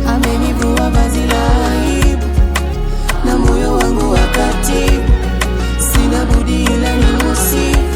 Amenivua vazi la aibu na moyo wangu wakati sina budi ila nimusifu.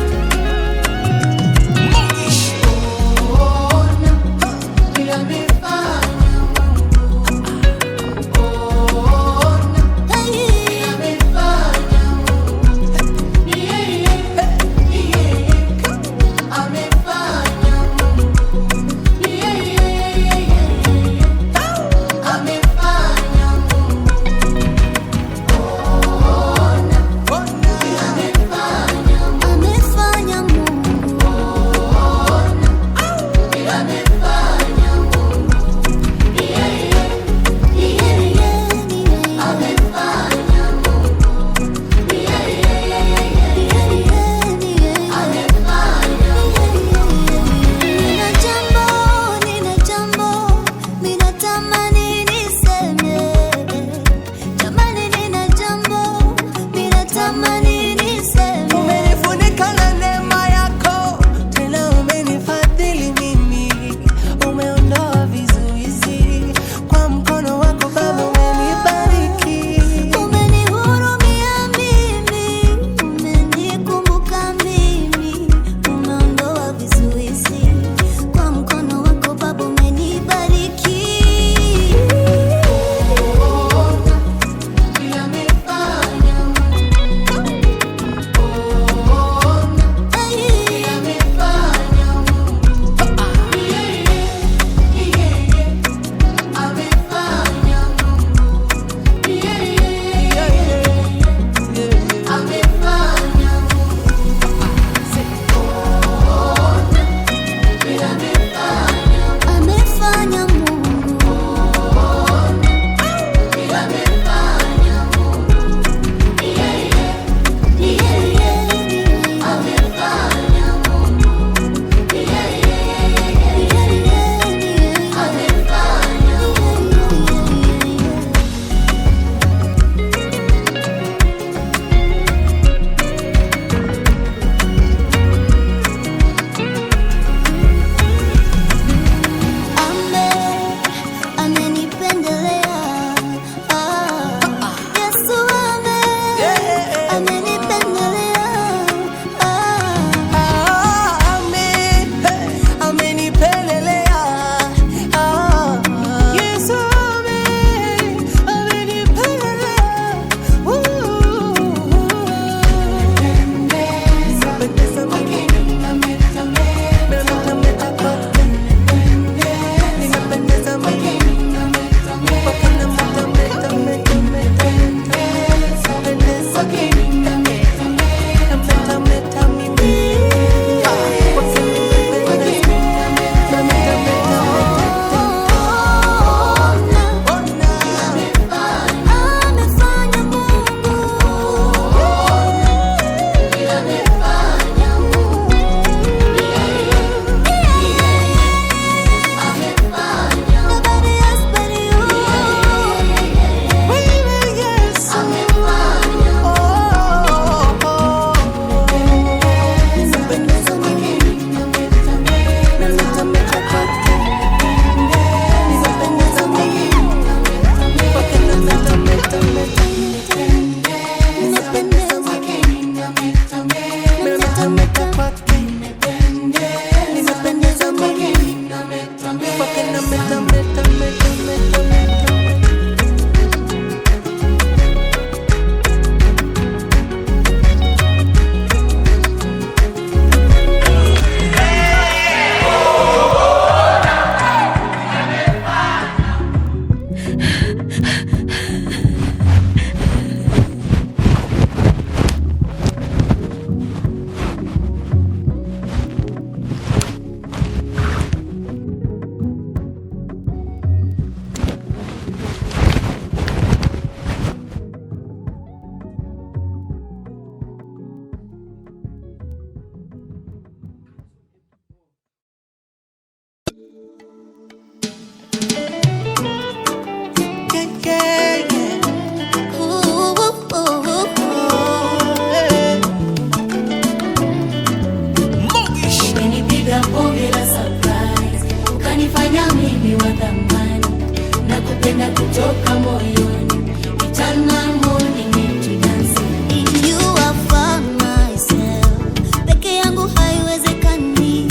nakupenda kutoka moyoni. You turn my morning into dancing. In you I found myself. Peke yangu haiwezekani,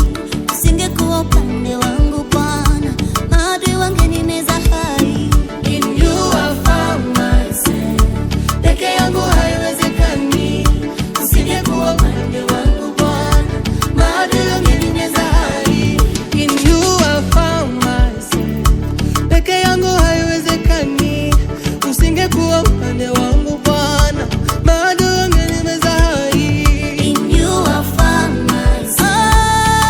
usingekuwa upande wangu Bwana, maadui wangenimeza hai. In you I found myself. Peke yangu haiwezekani, usingekuwa upande wangu Bwana, maadui wangenimeza hai. In you I found myself. Peke yangu haiwezekani, usingekuwa upande wangu Bwana, maadui wangenimeza hai. In you I found myself.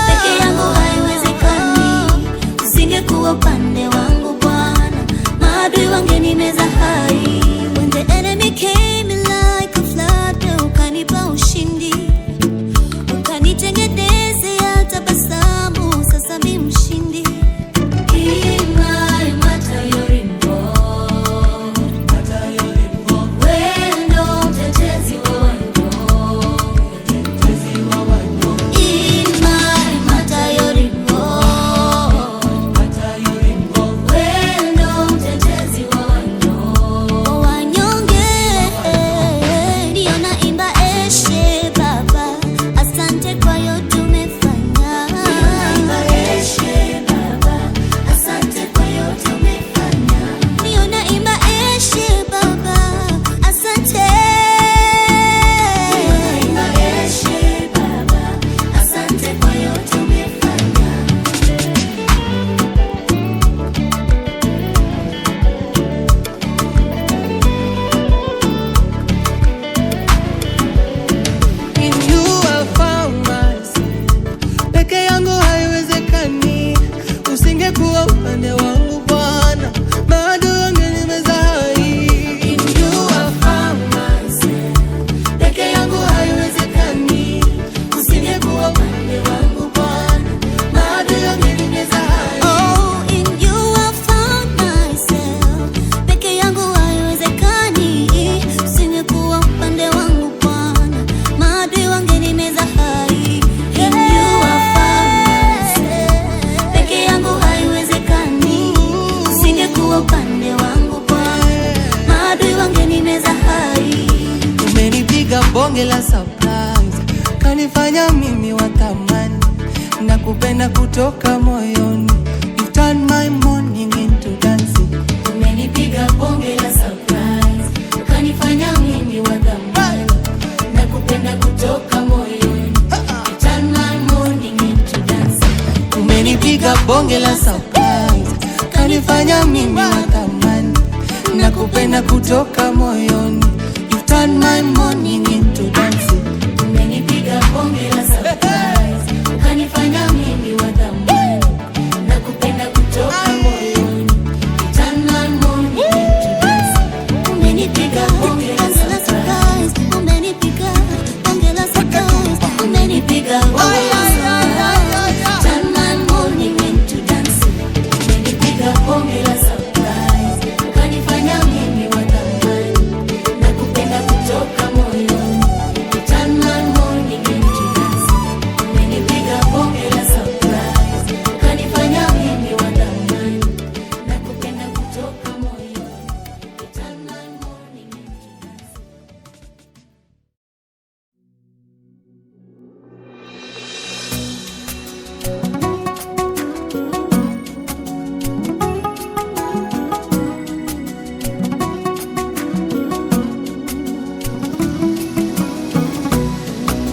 Peke yangu haiwezekani, usingekuwa upande wangu Bwana, maadui wangenimeza hai. When the enemy came in like a flood, ukanipa ushindi, ukanitengenezea tabasamu, sasa mimi mshindi. Bonge la surprise, kanifanya mimi wa thamani, nakupenda kutoka moyoni. You turn my morning into dancing. Umenipiga bonge la surprise, kanifanya mimi wa thamani, nakupenda kutoka moyoni. You turn my morning into dancing. Umenipiga bonge la surprise, kanifanya mimi wa thamani, nakupenda kutoka moyoni. You turn my morning into dancing. Umenipiga bonge la surprise, ukanifanya mimi wa thamani, nakupenda kutoka moyoni. You turn my morning into dancing. Umenipiga bonge la surprise, umenipiga bonge la surprise, umenipiga bonge la surprise. Turn my morning into dancing. Umenipiga bonge la surprise, ukanifanya mimi wa thamani, nakupenda kutoka moyoni. You turn my morning into dancing. Umenipiga bonge la surprise, ukanifanya mimi wa thamani, nakupenda kutoka moyoni. You turn my morning into dancing.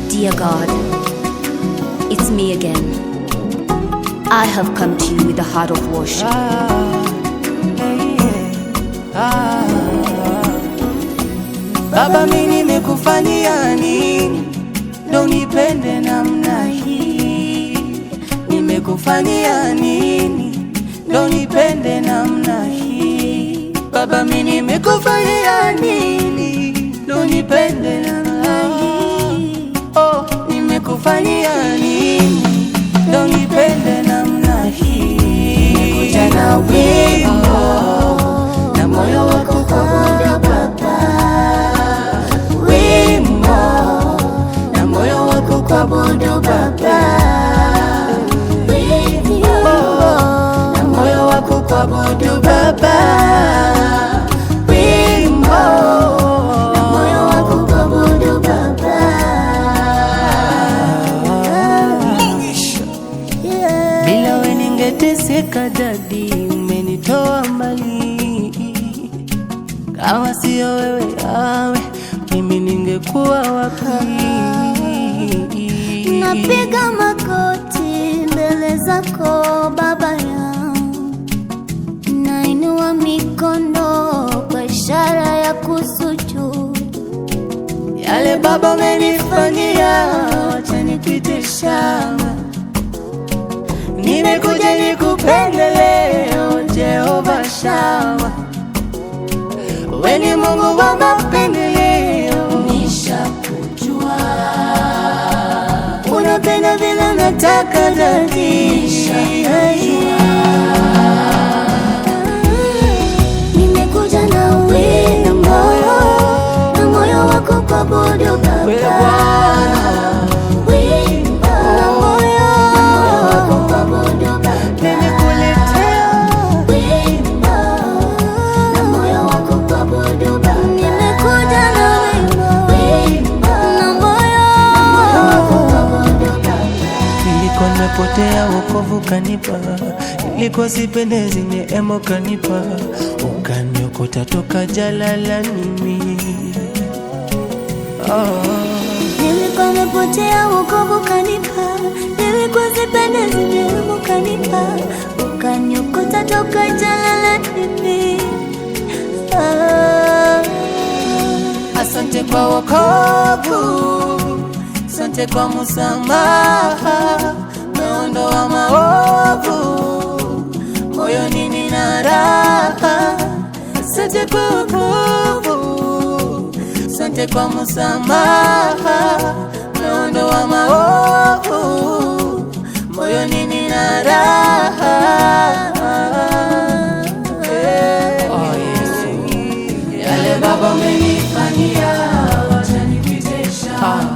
Dear God, it's me again. I have come to you with a heart of worship. Baba, mimi nimekufanyia nini ndo unipende namna hii? Nimekufanyia nini ndo unipende namna hii? Baba, mimi nimekufanyia nini ndo unipende namna hii? Oh, nimekufanyia nini ndo unipende namna hii? Nimekuja na wimbo na moyo wako kuabudu Baba, wimbo na moyo wako kuabudu Baba, wimbo na moyo wako kuabudu Baba. Baba, wimbo na moyo wa kuabudu Baba. Bila wewe ningeteseka dadi, umenitoa mbali. Kama sio wewe yawe, mimi ningekuwa wapi? Napiga magoti mbele zako Baba yangu, nainua mikono kwa ishara ya kusujudu. Yale Baba umenifanyia, acha nipite shamba. Nimekuja nikupende leo Jehova Shawa. Wewe ni Mungu wa mapendeleo, nishakujua. Unapenda vile nataka dadi, nimekuja na wimbo na moyo wako kuabudu Baba. Nimepotea wokovu kanipa, nilikuwa sipendezi neema kanipa, ukaniokota toka jalalani mimi. Nilikuwa nimepotea wokovu kanipa, nilikuwa sipendezi neema kanipa, ukaniokota toka jalalani mimi. Asante kwa wokovu, asante kwa msamaha, umeondoa maovu, moyoni nina raha. Asante kwa wokovu, asante kwa msamaha, umeondoa maovu, moyoni nina raha. Oh Yesu, yale Baba umenifanyia, acha nipite shamba.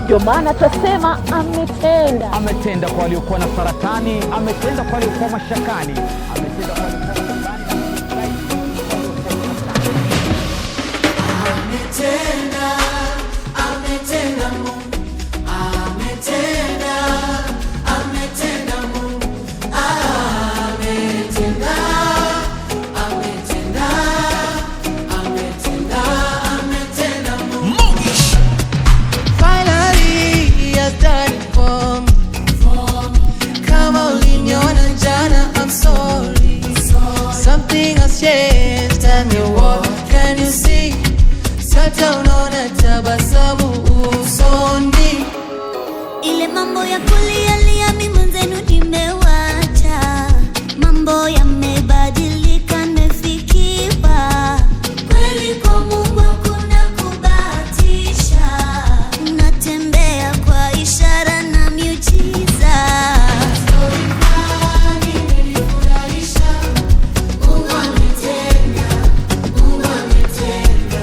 Ndio maana tutasema ametenda. Ametenda kwa waliokuwa na saratani, ametenda kwa waliokuwa mashakani, ametenda kwa waliokuwa Ametenda, ametenda Mungu, ametenda, ametenda Mungu, ametenda, ametenda, ametenda, ametenda Mungu. Finally, he has done it for me. Kama uliniona jana, I'm sorry. Something has changed, tell me what can you see? Sasa unaona tabasamu usoni. Ile mambo ya kulialia mimi mwenzenu nimewacha, mambo yamebadilika, nimefikiwa kweli. Kwa Mungu hakuna kubahatisha, natembea kwa ishara na miujiza. Mungu ametenda, Mungu ametenda.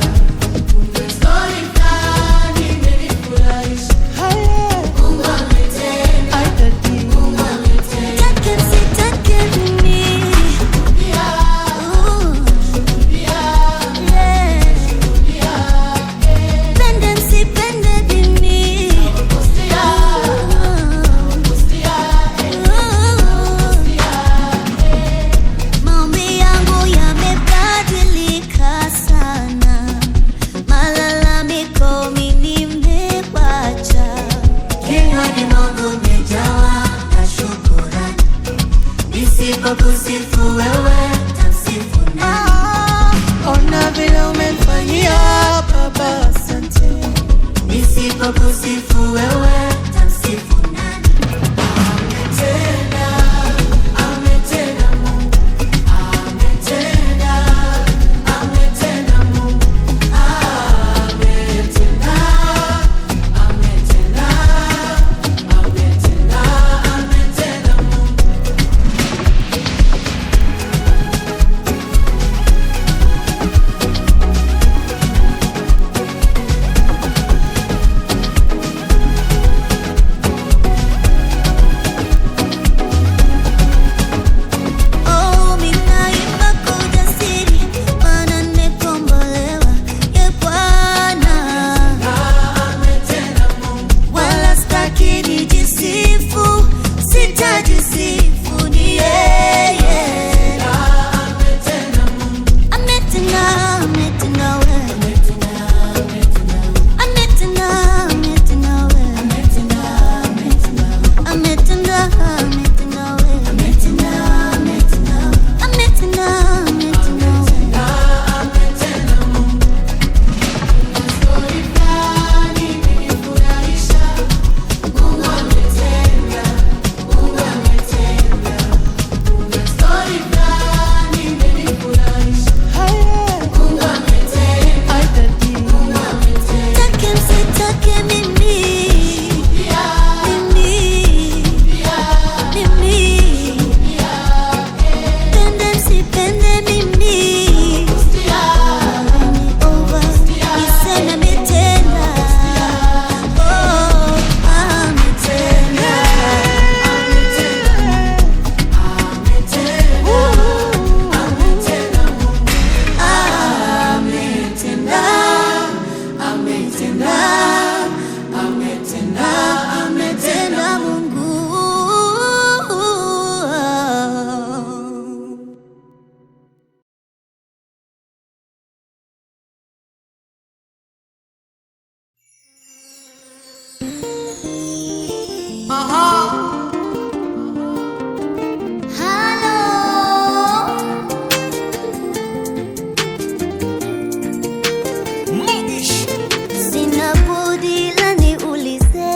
Sina budi la niulize,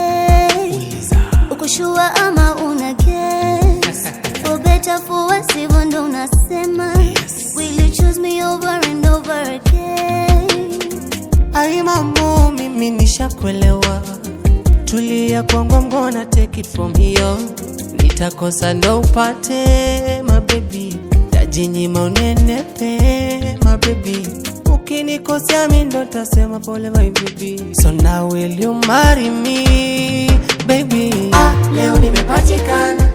ukushua ama una guess? For better for worse, hivyo ndo unasema. Will you choose me over and over again? Ai mambo mimi nishakuelewa, tulia kwangu, I'm gonna take it from here. Nitakosa ndo upate my baby, tajinyima unenepe my baby. Ukinikosea mimi ndo tasema pole my baby. So now will you marry me baby? Leo nimepatikana,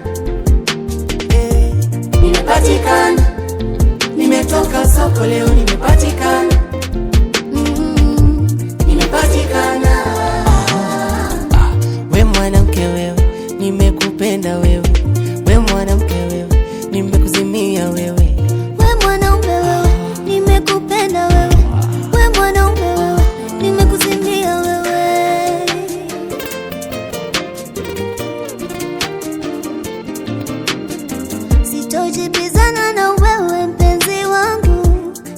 nimepatikana, nimetoka soko leo nimepatikana, nimepatikana. We mwanamke wewe, nimekupenda wewe. We mwanamke wewe, nimekuzimia wewe. We mwanaume wewe, nimekupenda wewe. We mwanaume wewe, nimekuzimia wewe. Sitojibizana na wewe mpenzi wangu,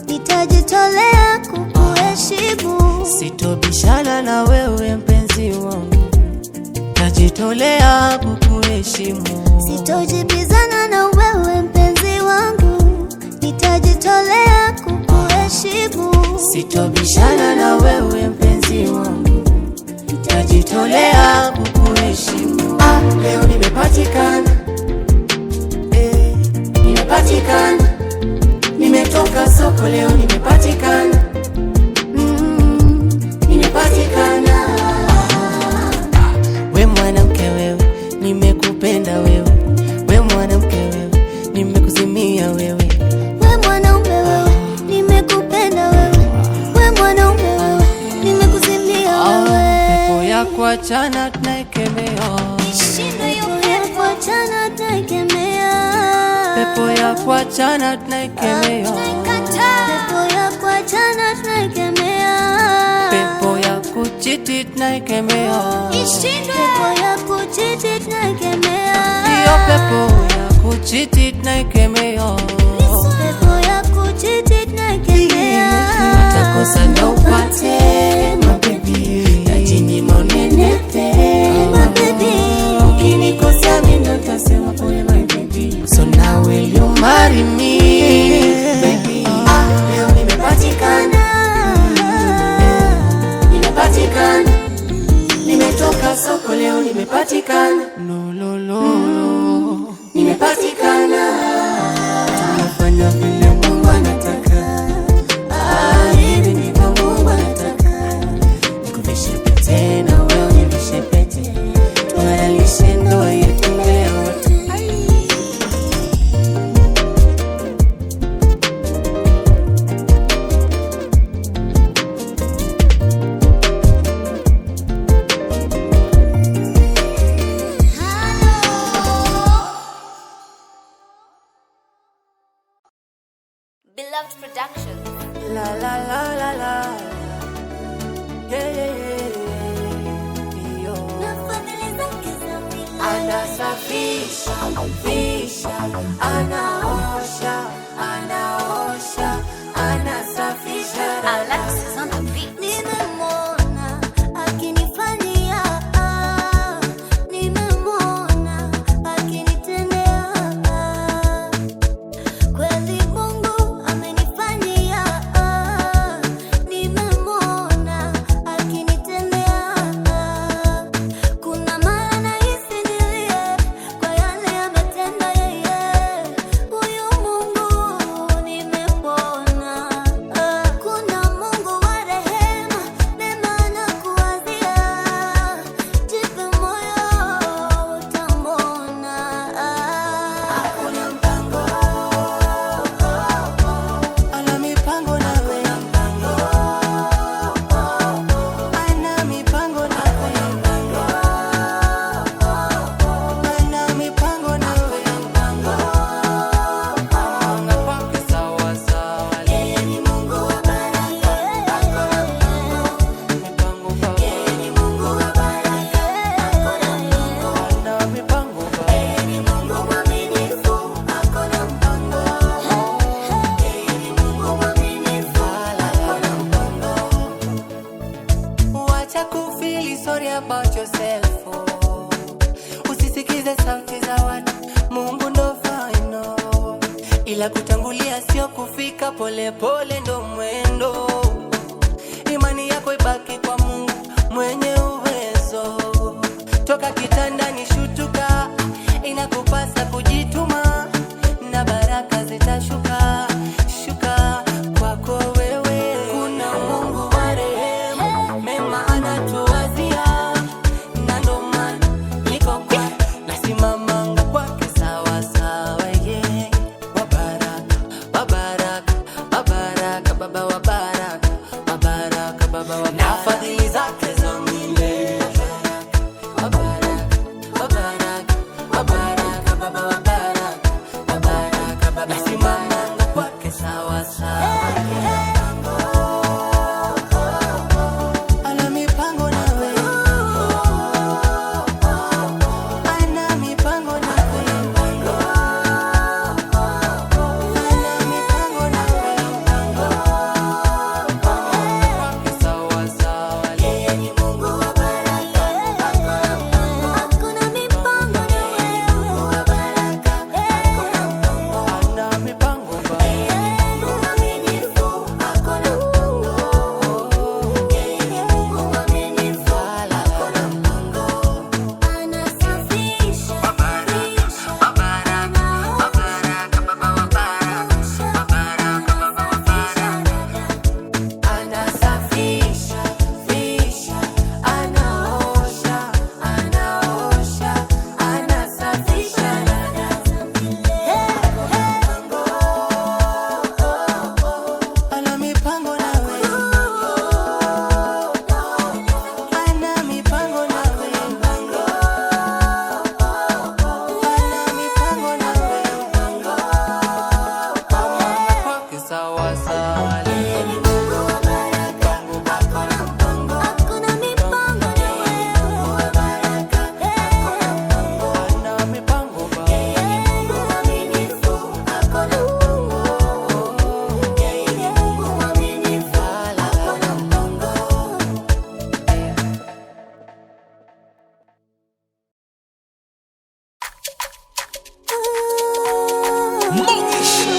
nitajitolea kukuheshimu. Sitobishana na wewe mpenzi wangu, najitolea kukuheshimu. Sitojibizana na wewe mpenzi wangu, nitajitolea kukuheshimu. Sitobishana na wewe mpenzi wangu, nitajitolea kukuheshimu. Leo nimepatikana, nimepatikana, nimetoka soko leo nimepatikana, nimepatikana. We mwanamke wewe, nimekupenda wewe. We mwanamke wewe, nimekuzimia wewe. We mwanaume wewe, nimekupenda wewe. We mwanaume wewe, nimekuzimia wewe. Pepo ya kuachana tunaikemea, Shindo hiyo pepo achana tunaikemea. pepo ya kuachana tunaikemea, Pepo ya kuachana tunaikemea. pepo ya kuchiti tunaikemea, Pepo ya kuchiti tunaikemea. hiyo pepo ya kuchiti tunaikemea. Pepo ya kuchiti tunaikemea. Nitakosa ndo upate my baby, tajinyima unenepe my baby. Ukinikosea mimi ndo tasema pole my baby. So now will you marry me baby? Leo nimepatikana, nimepatikana, nimetoka soko leo nimepatikana, nimepatikana. Tunafanya vile Mungu anataka, hivi ndivyo Mungu anataka. Nikuvishe pete na wewe univishe pete, tuhalalishe ndoa yetu leo. Beloved Production. La la la la la, yeah, yeah, yeah. Yo. Na familia zake za milele. Anasafisha, fisha, anaosha, anaosha, anasafisha. Alexis on the beat. Nimemwona akinifanyia, nimemwona akinitendea. Kweli Mungu amenifanyia, nimemwona akinitendea. Kuna mara nahisi nilie kwa yale ametenda yeye. Huyu Mungu about yourself. Usisikize sauti za watu, Mungu ndo final. Ila kutangulia sio kufika, pole pole ndo mwendo. Imani yako ibaki kwa Mungu mwenye uwezo. Toka kitandani shutuka, inakupasa kujituma, na baraka zitashuka, shuka kwako wewe. Kuna Mungu wa rehema, mema anatuwazia, na ndo maana niko kwa nasimama kwake sawa sawa. Yeah, wabaraka, wabaraka, wabaraka, baba wabaraka, wabaraka, baba wabaraka, na fadhili zake za milele.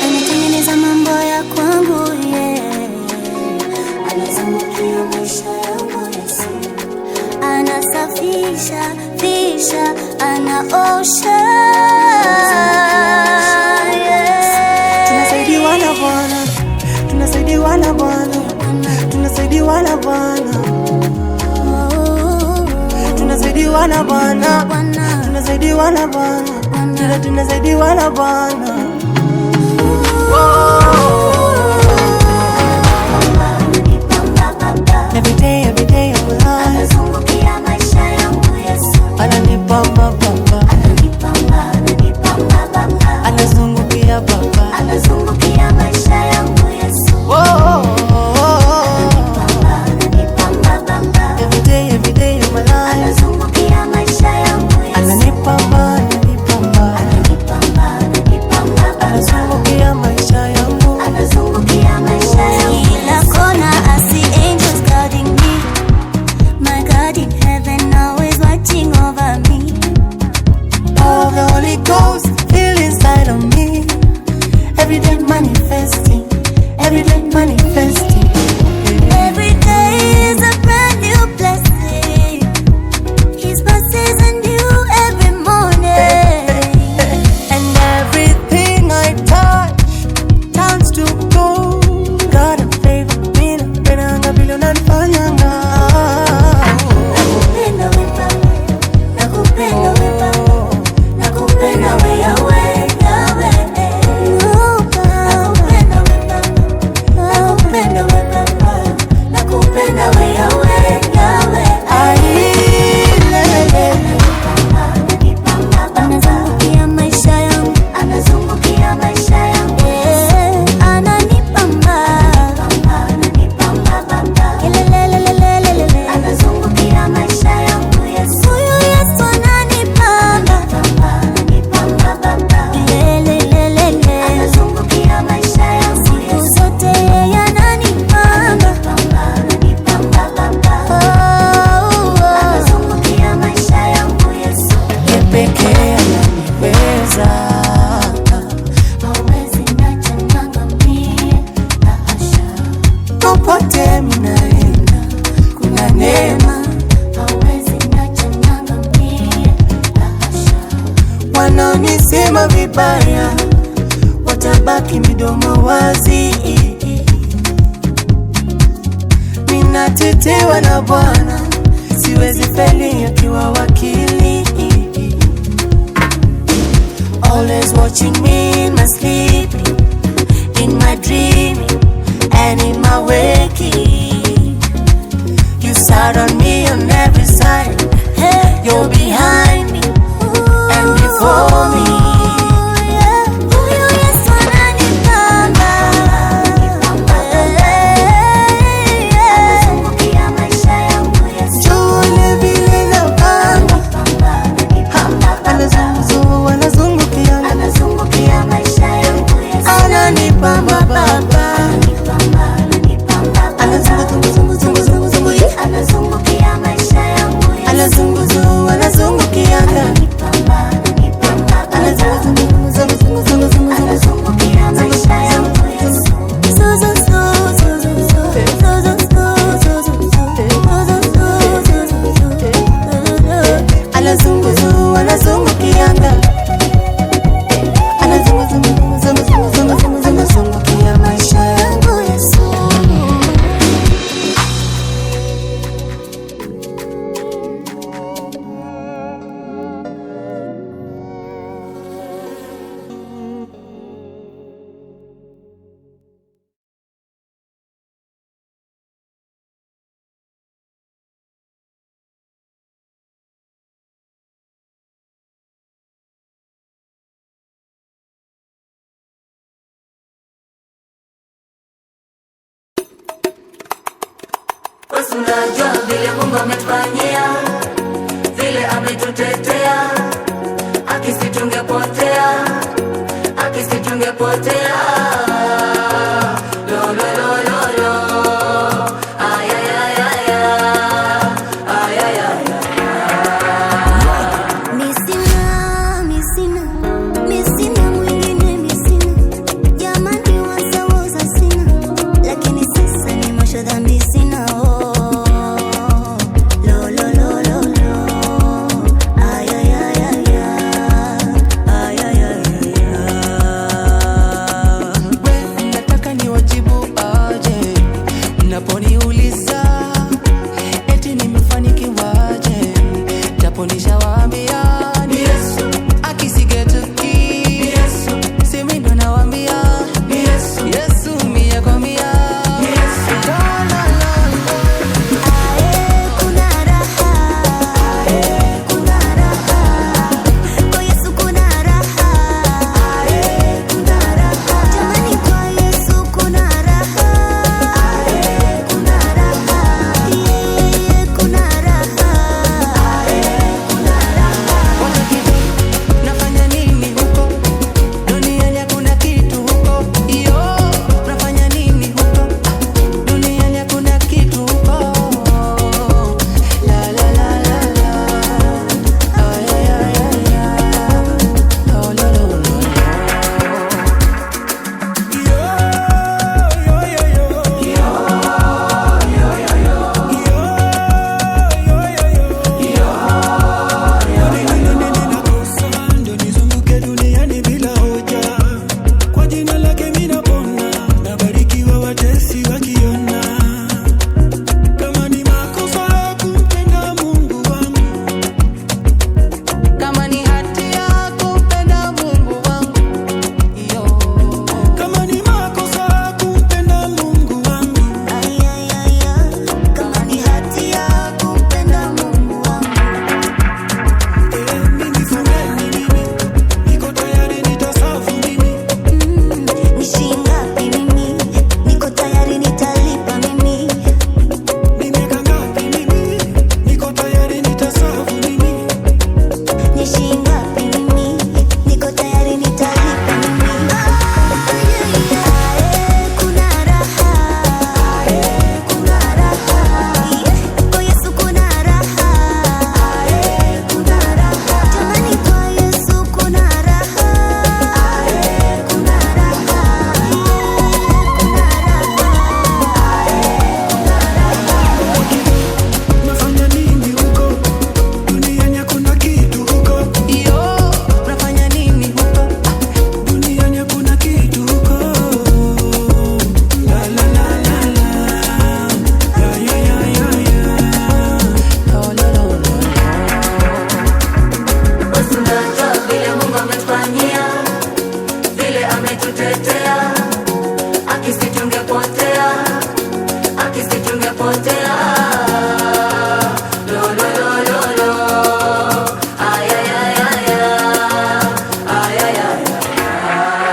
Anatengeneza mambo ya kwangu, yeah. Anazungukia maisha yangu, Yesu. Anasafisha, fisha, anaosha, yeah. Tunasaidiwa na Bwana, tunasaidiwa na Bwana, tunasaidiwa na Bwana, tunasaidiwa na Bwana, tunasaidiwa na Bwana, tunasaidiwa na Bwana. Every day of my life, Anazungukia maisha yangu, Yesu. ananipamba baba, anazungukia baba, Anazungukia maisha yangu, Yesu. Every day of my life, Anazungukia maisha yangu, Yesu. ananipamba, ananipamba, anazungukia maisha yangu, Anazungukia maisha yangu. Kila kona I see angels guarding me. My God in heaven always watching over me. oh the Holy Ghost feel inside of me, every day manifesting, every day manifesting. Every day is a brand new blessing. His mercies are new every morning. And everything I touch turns to gold. God of favor, mina penanga vile unanifanyanga. Nakupenda we Baba, nakupenda we Baba, nakupenda we Yahweh, Yahweh. Nakupenda we Baba, nakupenda mabaya, watabaki midomo wazi. Ninatetewa na Bwana, siwezi feli akiwa wakili. Always watching me in my sleep, in my dream, and in my waking. You surround me on every side. You're behind me and before me. Unajua vile Mungu ametufanyia, vile ametutetea, akisitungepotea, akisitungepotea. Lo lo lo lo lo, ay ay ay ay ay ay ay. Misina mwingine misina, jamani wasawoza sina, lakini sasa ni mwisho dhambi sina. potea. Lo lo lo lo lo, ay ay ay ay ay ay ay ay.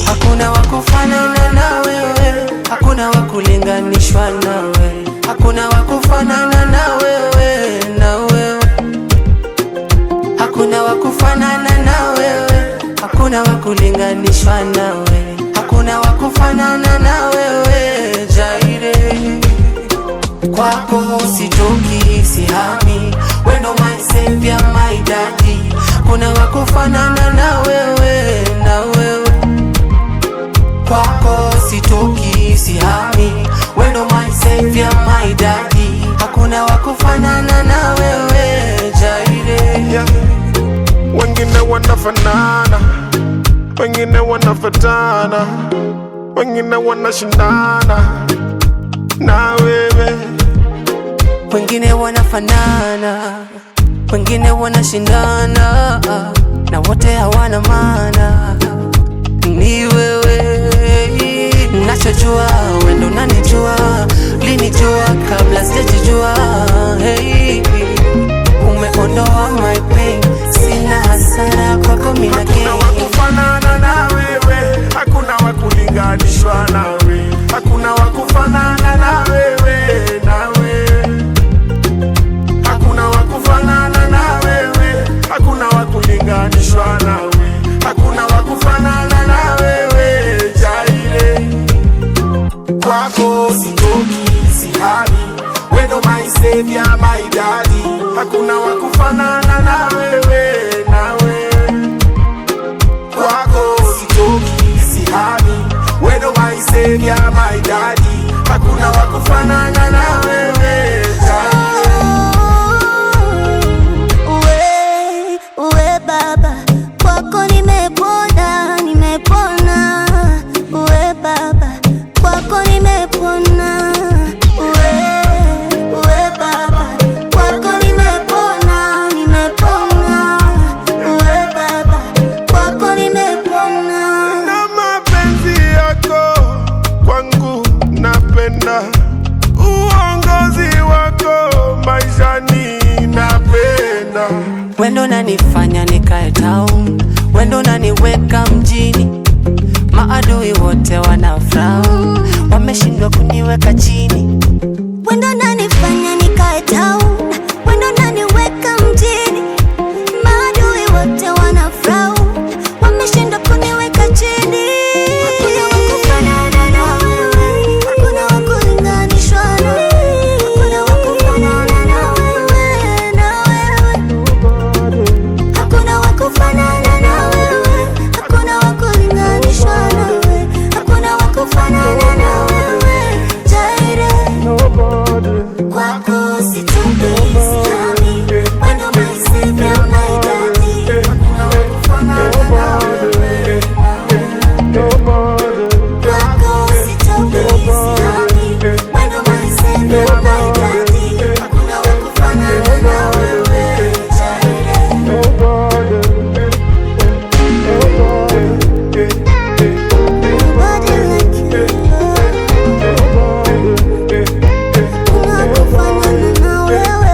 Hakuna wakufanana na wewe, hakuna wakulinganishwa nawe, hakuna wakufanana na wewe, na wewe. Hakuna wakufanana na wewe, hakuna wakulinganishwa nawe, hakuna wakufanana na wewe, Jaire. Kwako sitoki sihami, wewe ndo my savior, my daddy. Kuna wakufanana na wewe, na wewe. Kwako sitoki sihami, wewe ndo my savior, my daddy. Hakuna wakufanana na wewe, Jaire. Yeah. Wengine wanafanana, wengine wanafatana, wengine wanashindana na wewe. Wengine wanafanana, wengine wanashindana, na wote hawana maana. Ni wewe nachojua, wewe ndo unanijua, linijua kabla sijajijua. Hey, umeondoa my pain, sina hasara kwako mimi na gain. Hakuna wakufanana na wewe, hakuna wakulinganishwa nawe, hakuna wakufanana na wewe, nawe. Hakuna wakufanana na wewe, hakuna wakulinganishwa nawe, hakuna wakufanana na wewe, Jaire. Kwako sitoki sihami, wewe ndo my savior, my daddy. Hakuna wakufanana na wewe, nawe. Kwako sitoki sihami, wewe ndo my savior, my daddy. Hakuna wakufanana na wewe, Jaire. Uwe baba, kwako nimepona, nimepona. Uwe baba, kwako nimepona. Uwe baba, kwako nimepona, nimepona. Uwe baba, kwako nimepona. Na mapenzi yako kwangu napenda, uongozi wako maishani napenda. Wendo nanifanya nikae town, wendo naniweka mjini. Maadui wote wanafrown, wameshindwa kuniweka chini. Wendo nanifanya nikae down, wendo naniweka mjini. Maadui wote wanafrown, wameshindwa kuniweka chini. Hakuna wakufanana na wewe, hakuna wakulinganishwa na wewe, hakuna wakufanana na wewe, na wewe. Hakuna wakufanana na wewe, hakuna wakulinganishwa na wewe, hakuna wakufanana na wewe, Jaire. Kwako sitoki sihami, wewe ndo my savior, my daddy. Hakuna wakufanana na wewe. Kwako sitoki sihami, wewe ndo my savior, my daddy. Hakuna wakufanana na wewe, Jaire. Nobody like you. Unakufanana na wewe.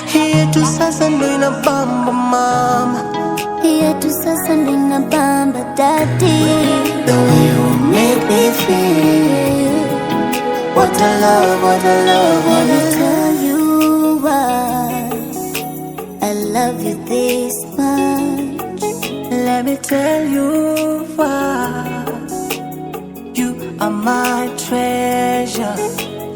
Hii yetu sasa ndo inabamba mama, Hii yetu sasa ndo inabamba daddy. the way you make me feel. What a love, what a love, what a love. Tell you why I love you this much. Let me tell you why. You are my treasure.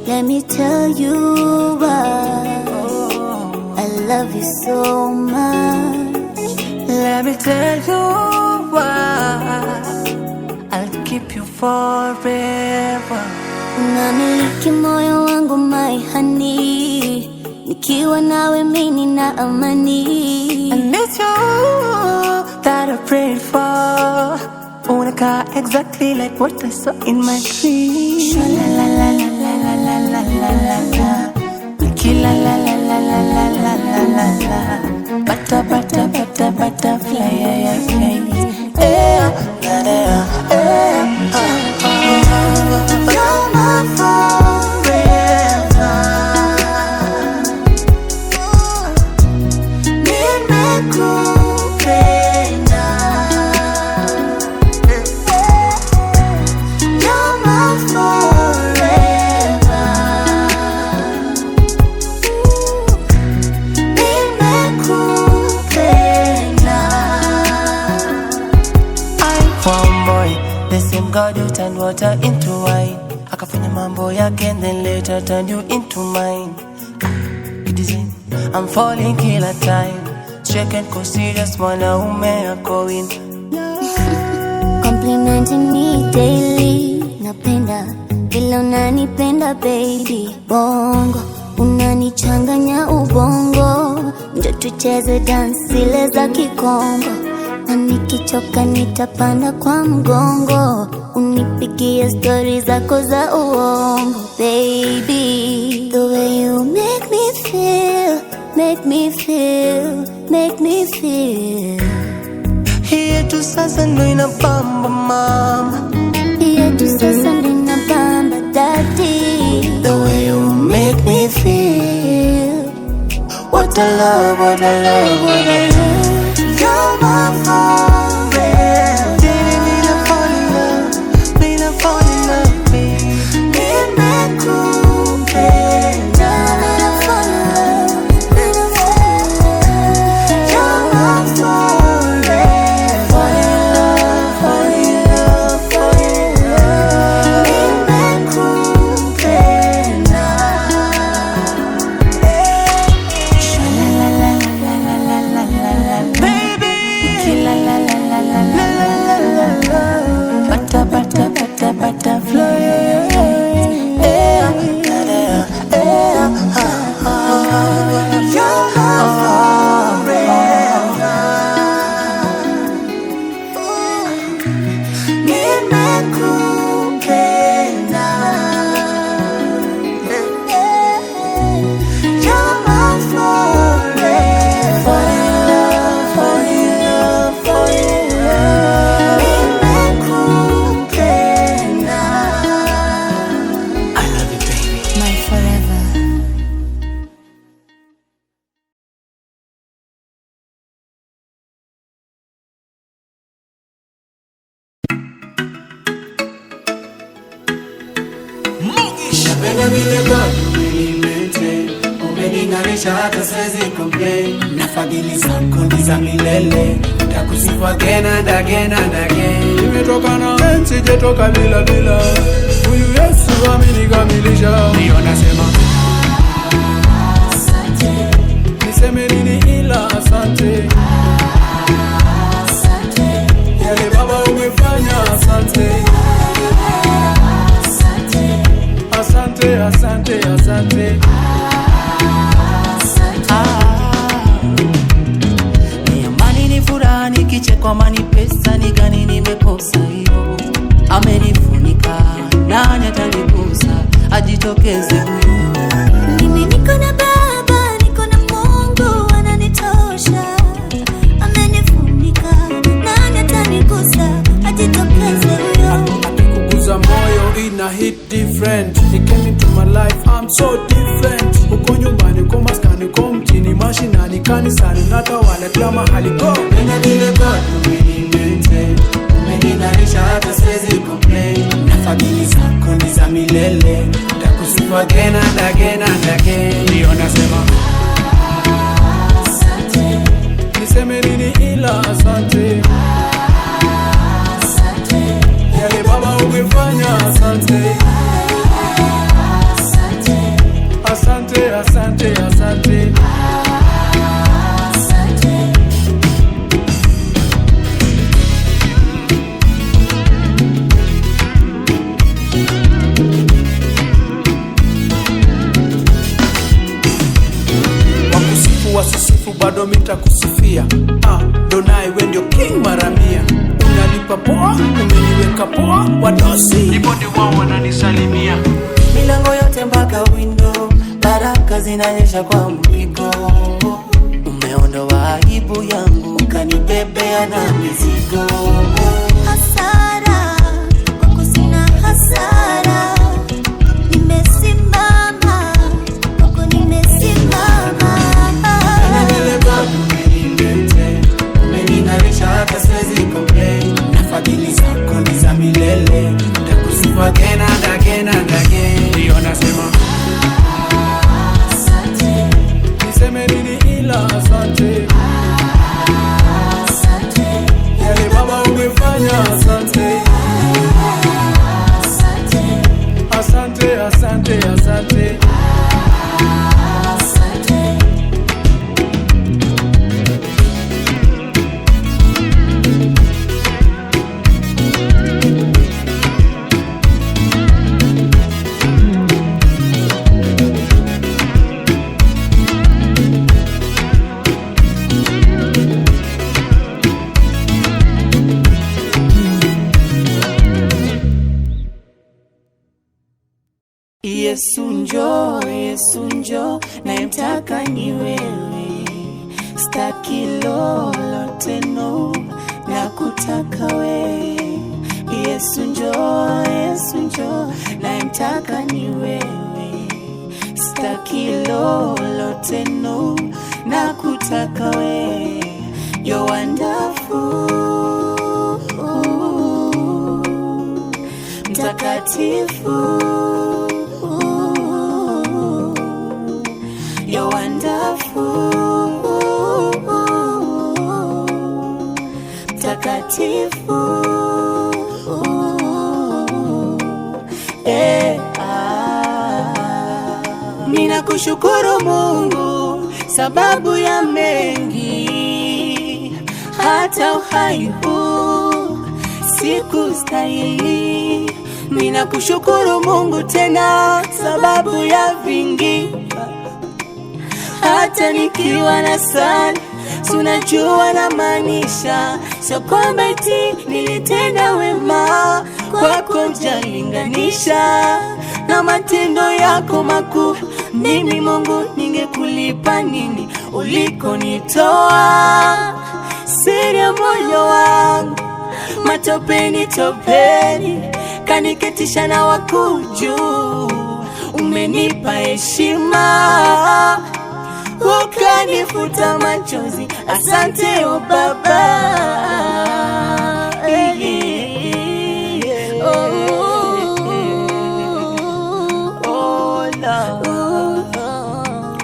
Let me tell you why Oh, I love you so much. Let me tell you why. I'll keep you forever. Unamiliki moyo wangu my honey, nikiwa nawe mimi na amani. I miss you that I prayed for. Unakaa exactly like what I saw in my dream. Sha la la la la la la la la la la. Nikila la la la la la la la la la. Bata bata bata butterfly, yeah yeah yeah. You're my forever. Nimekupenda. You're my forever. Nimekupenda. I'm one boy, the same God who turned water into wine. Akafanya mambo yake and then later turned you into mine. It is in, I'm falling kila time. Check and go serious, mwanaume yako in. Complimenting me daily, napenda vile unanipenda baby. Bongo unanichanganya ubongo, ndio tucheze dance zile za Kikongo, na nikichoka nitapanda kwa mgongo, unipigie stories zako za uongo baby. The way you make me feel, make me feel, make me feel. Hii tu sasa ndo inabamba mama. Hii tu sasa ndo inabamba daddy. The way you make me feel. What a love, what a love, what a love. You're my forever. Didn't mean to fall in love, mean to fall in love, baby. Nimekupenda. You're my forever. Fall in love, fall in love, fall in love. Nimekupenda. Baby, la la la la la la la la la. Bata bata bata butterfly. You're my forever. Nimekupenda. You're my forever. Fall in love, fall in love, fall in love. Nimekupenda. I love you, baby. My forever. Napenda vile God umenimaintain, umening'arisha hata siwezi complain. Na fadhili zako ni za milele, nitakusifu again and again and again. Nimetoka na enzi, sijatoka bila bila. Huyu Yesu amenikamilisha. Ndio nasema asante. Niseme nini ila asante. Asante. Yale Baba umefanya asante. Asante, asante, asante. Ni amani, ni furaha, ni kicheko, amani, pesa, ni gani nimekosa hiyo. Amenifunika, nani atanigusa, ajitokeze huyu. Mimi niko na Baba, niko na Mungu ananitosha. Amenifunika, nani atanigusa, ajitokeze huyo. Akikuguza moyo ina hit different. He came into my life, I'm so different. Uko nyumbani, uko maskani, uko mjini, mashinani, kanisani, natawala kila mahali go. Nina vile God umenimaintain, umening'arisha hata siwezi complain. Na fadhili zako ni za milele, nitakusifu again and again and again. Ndio nasema asante. Niseme nini ila asante. Yale Baba umefanya asante. Asante, asante, asante. wasisifu bado mitakusifia. Donai we ndio king maramia. Unalipa poa, umeniweka poa, wadosi ipo ndio wao wananisalimia. Milango yote mpaka window, baraka zinanyesha kwa mpigo. Umeondoa aibu yangu, ukanibebea na mizigo. Hasara, kwako sina hasara. Nimesimama, kwako nimesimama. Ninanileba umenilete, umening'arisha hata siwezi complain. Na fadhili zako ni za milele, nitakusifu again and again and again. Ndio nasema Asante, niseme nini ila asante. asante, Yale baba umefanya asante. asante, Asante, asante, asante. asante. Yesu njoo, naimtaka ni wewe. Staki lolote no, nakutaka we. Yesu njoo, naimtaka ni wewe. Staki lolote no, nakutaka we. You're wonderful, mtakatifu. You're wonderful, mtakatifu. Ninakushukuru Mungu sababu ya mengi, hata uhai huu sikustahili. Ninakushukuru Mungu tena sababu ya vingi, hata nikiwa na sali, unajua na maanisha. Sio kwamba eti nilitenda wema, kwako hujalinganisha na matendo yako makuu. Mimi Mungu ningekulipa nini ulikonitoa? Siri ya moyo wangu matopeni topeni, kaniketisha na wakuu juu. Umenipa heshima, ukanifuta machozi. Asante o Baba.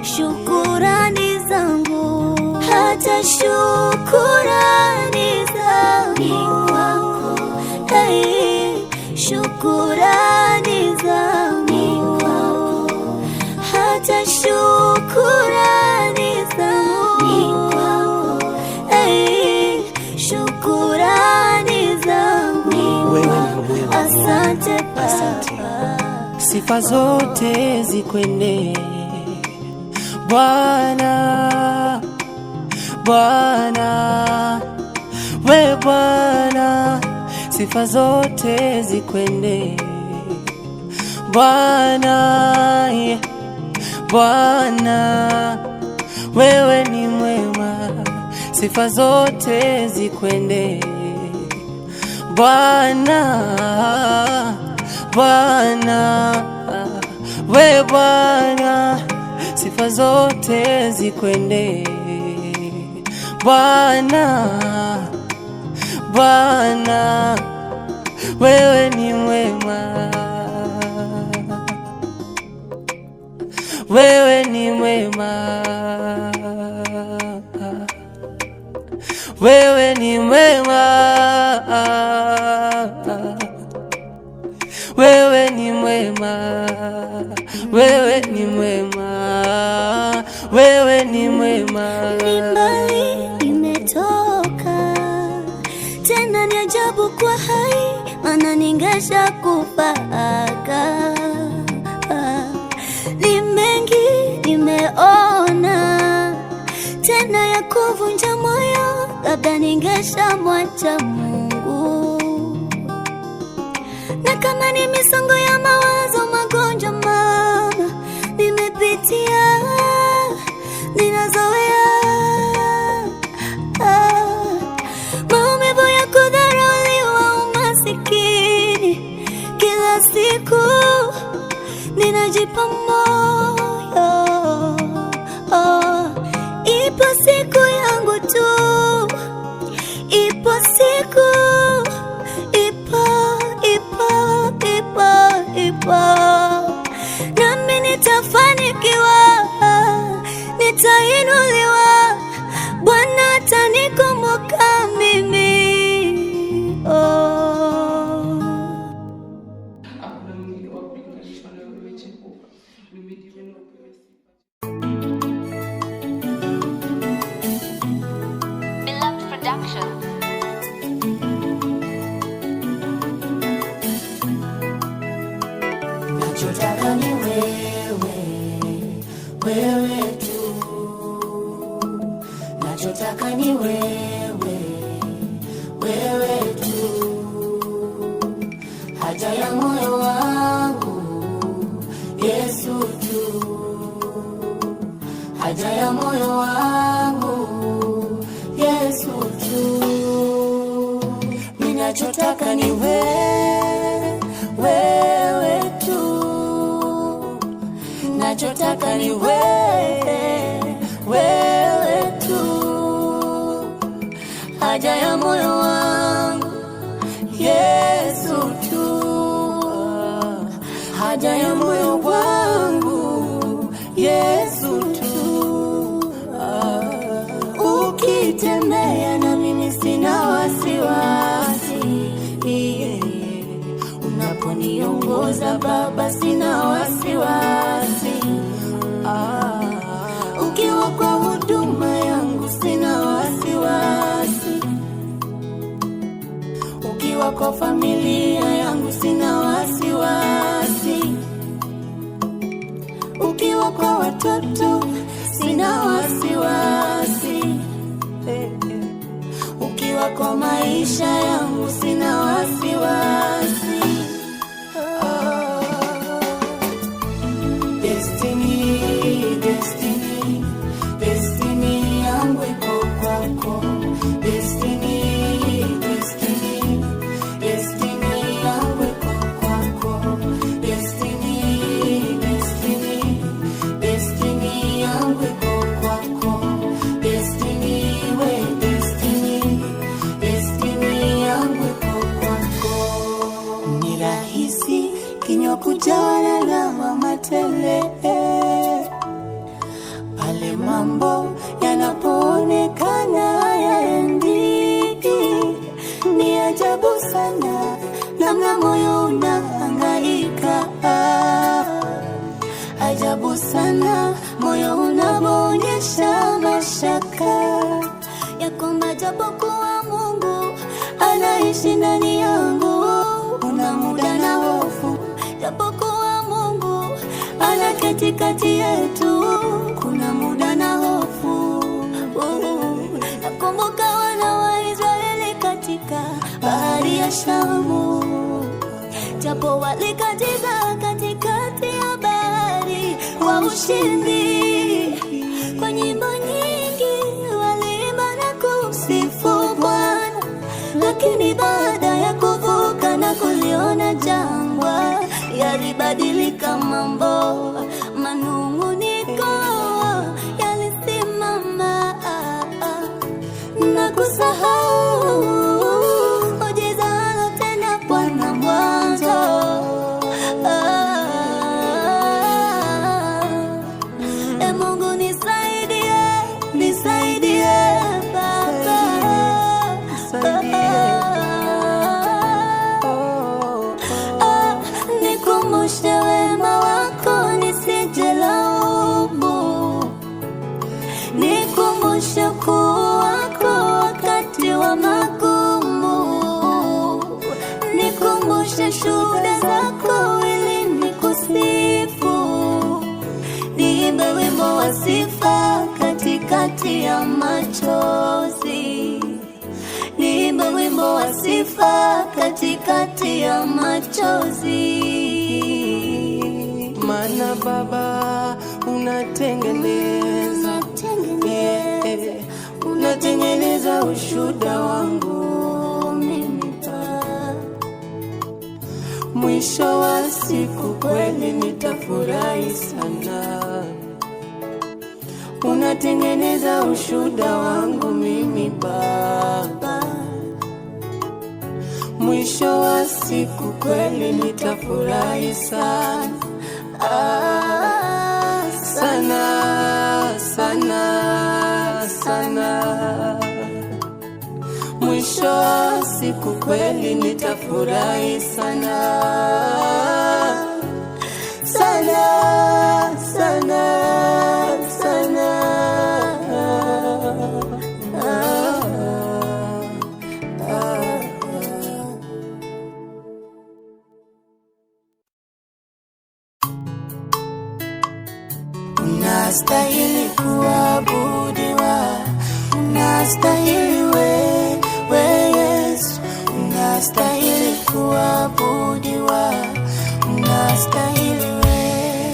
Shukurani zangu, hata shukurani zangu kwako. Hey, shukurani zangu kwako, hata shukurani zangu kwako. Hey, shukurani zangu. Asante Baba. Sifa zote zikwende Bwana, Bwana, we Bwana. Sifa zote zikwende Bwana, yeah. Bwana, wewe ni mwema. Sifa zote zikwende Bwana, Bwana, we Bwana. Sifa zote zikwende Bwana, Bwana, wewe ni mwema. Wewe ni mwema, wewe ni mwema, wewe ni mwema, wewe ni mwema, wewe ni mwema. Ni mbali nimetoka, tena ni ajabu kwa hai, maana ningesha kupaka. Ni mengi nimeona, ningeshamwacha Mungu. Na kama ni misongo ya mawazo, magonjwa mama nimepitia, ninazoea maumivu ya kudharauliwa, umasikini kila siku ninajipa moyo, ipo siku yangu tu, ipo siku, ipo nami nitafanikiwa, nitainuliwa, Bwana atanikumbuka mimi. Beloved Production. Nachotaka ni wewe, wewe tu. Nachotaka ni wewe, wewe tu. Haja ya moyo wangu Yesu tu. Haja ya moyo wangu Yesu tu. Ninachotaka ni wewe tu. Nachotaka ni wewe tu. Haja ya moyo wangu Yesu tu. Haja ya moyo wangu Yesu tu. Ukitembea na mimi sina wasiwasi, unaponiongoza Baba sina wasiwasi, ukiwa kwa huduma yangu sina wasiwasi, ukiwa kwa familia yangu sina wasiwasi, ukiwa kwa watoto sina wasiwasi, ukiwa kwa maisha yangu sina wasiwasi. Destiny, destiny, destiny yangu iko kwako. Destiny, destiny, destiny yangu iko kwako. Destiny, destiny, destiny yangu iko kwako. Destiny, we destiny, destiny yangu iko kwako. Ni rahisi kinywa kujawa na lawama tele, pale mambo yanapoonekana hayaendi. Ni ajabu sana namna moyo unahangaika, ajabu sana moyo unaonyesha mashaka ya kwamba japokuwa Mungu anaishi ndani yangu, una muda na hofu. Japokuwa Mungu anaketi kati yetu, kuna muda na hofu. Nakumbuka wana wa Israeli katika bahari ya Shamu, japo walikatiza katikati ya bahari kwa ushindi. Kwa nyimbo nyingi waliimba na kumsifu Bwana, lakini baada ya kuvuka na kuliona jangwa yalibadilika mambo. Manung'uniko yalisimama na kusahau muujiza alotenda Bwana mwanzo. Mungu nisaidie, nisaidie Baba, nikumbushe wema wako nisije laumu, nikumbushe ukuu wako wakati wa magumu, nikumbushe shuhuda zako ili nikusifu, niimbe wimbo wa sifa katikati ya machozi. umenipa katikati ya machozi. Mana Baba unatengeneza, unatengeneza ushuhuda wangu mimi Baba. Mwisho wa siku kweli nitafurahi sana. Unatengeneza ushuhuda wangu mimi Baba. Mwisho wa siku kweli nitafurahi sana. Sana, sana, sana. Mwisho wa siku kweli nitafurahi sana. Sana, sana, sana. Unastahili kuabudiwa, unastahili wewe Yesu, unastahili kuabudiwa, unastahili wewe,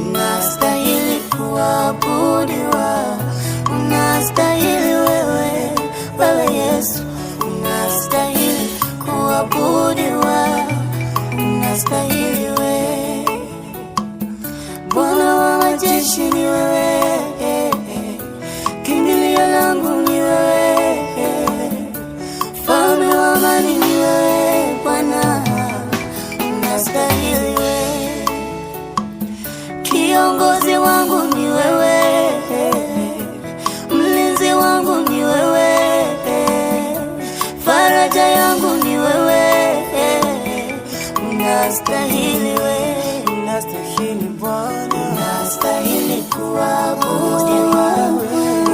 unastahili kuabudiwa, unastahili wewe Yesu, unastahili kuabudiwa, unastahili wewe. Bwana wa majeshi ni wewe, kimbilio langu ni wewe, mfalme wa amani ni wewe Bwana, unastahili wewe. Kiongozi wangu ni wewe, mlinzi wangu ni wewe, faraja yangu ni wewe, unastahili wewe. Unastahili Bwana, unastahili kuabudiwa,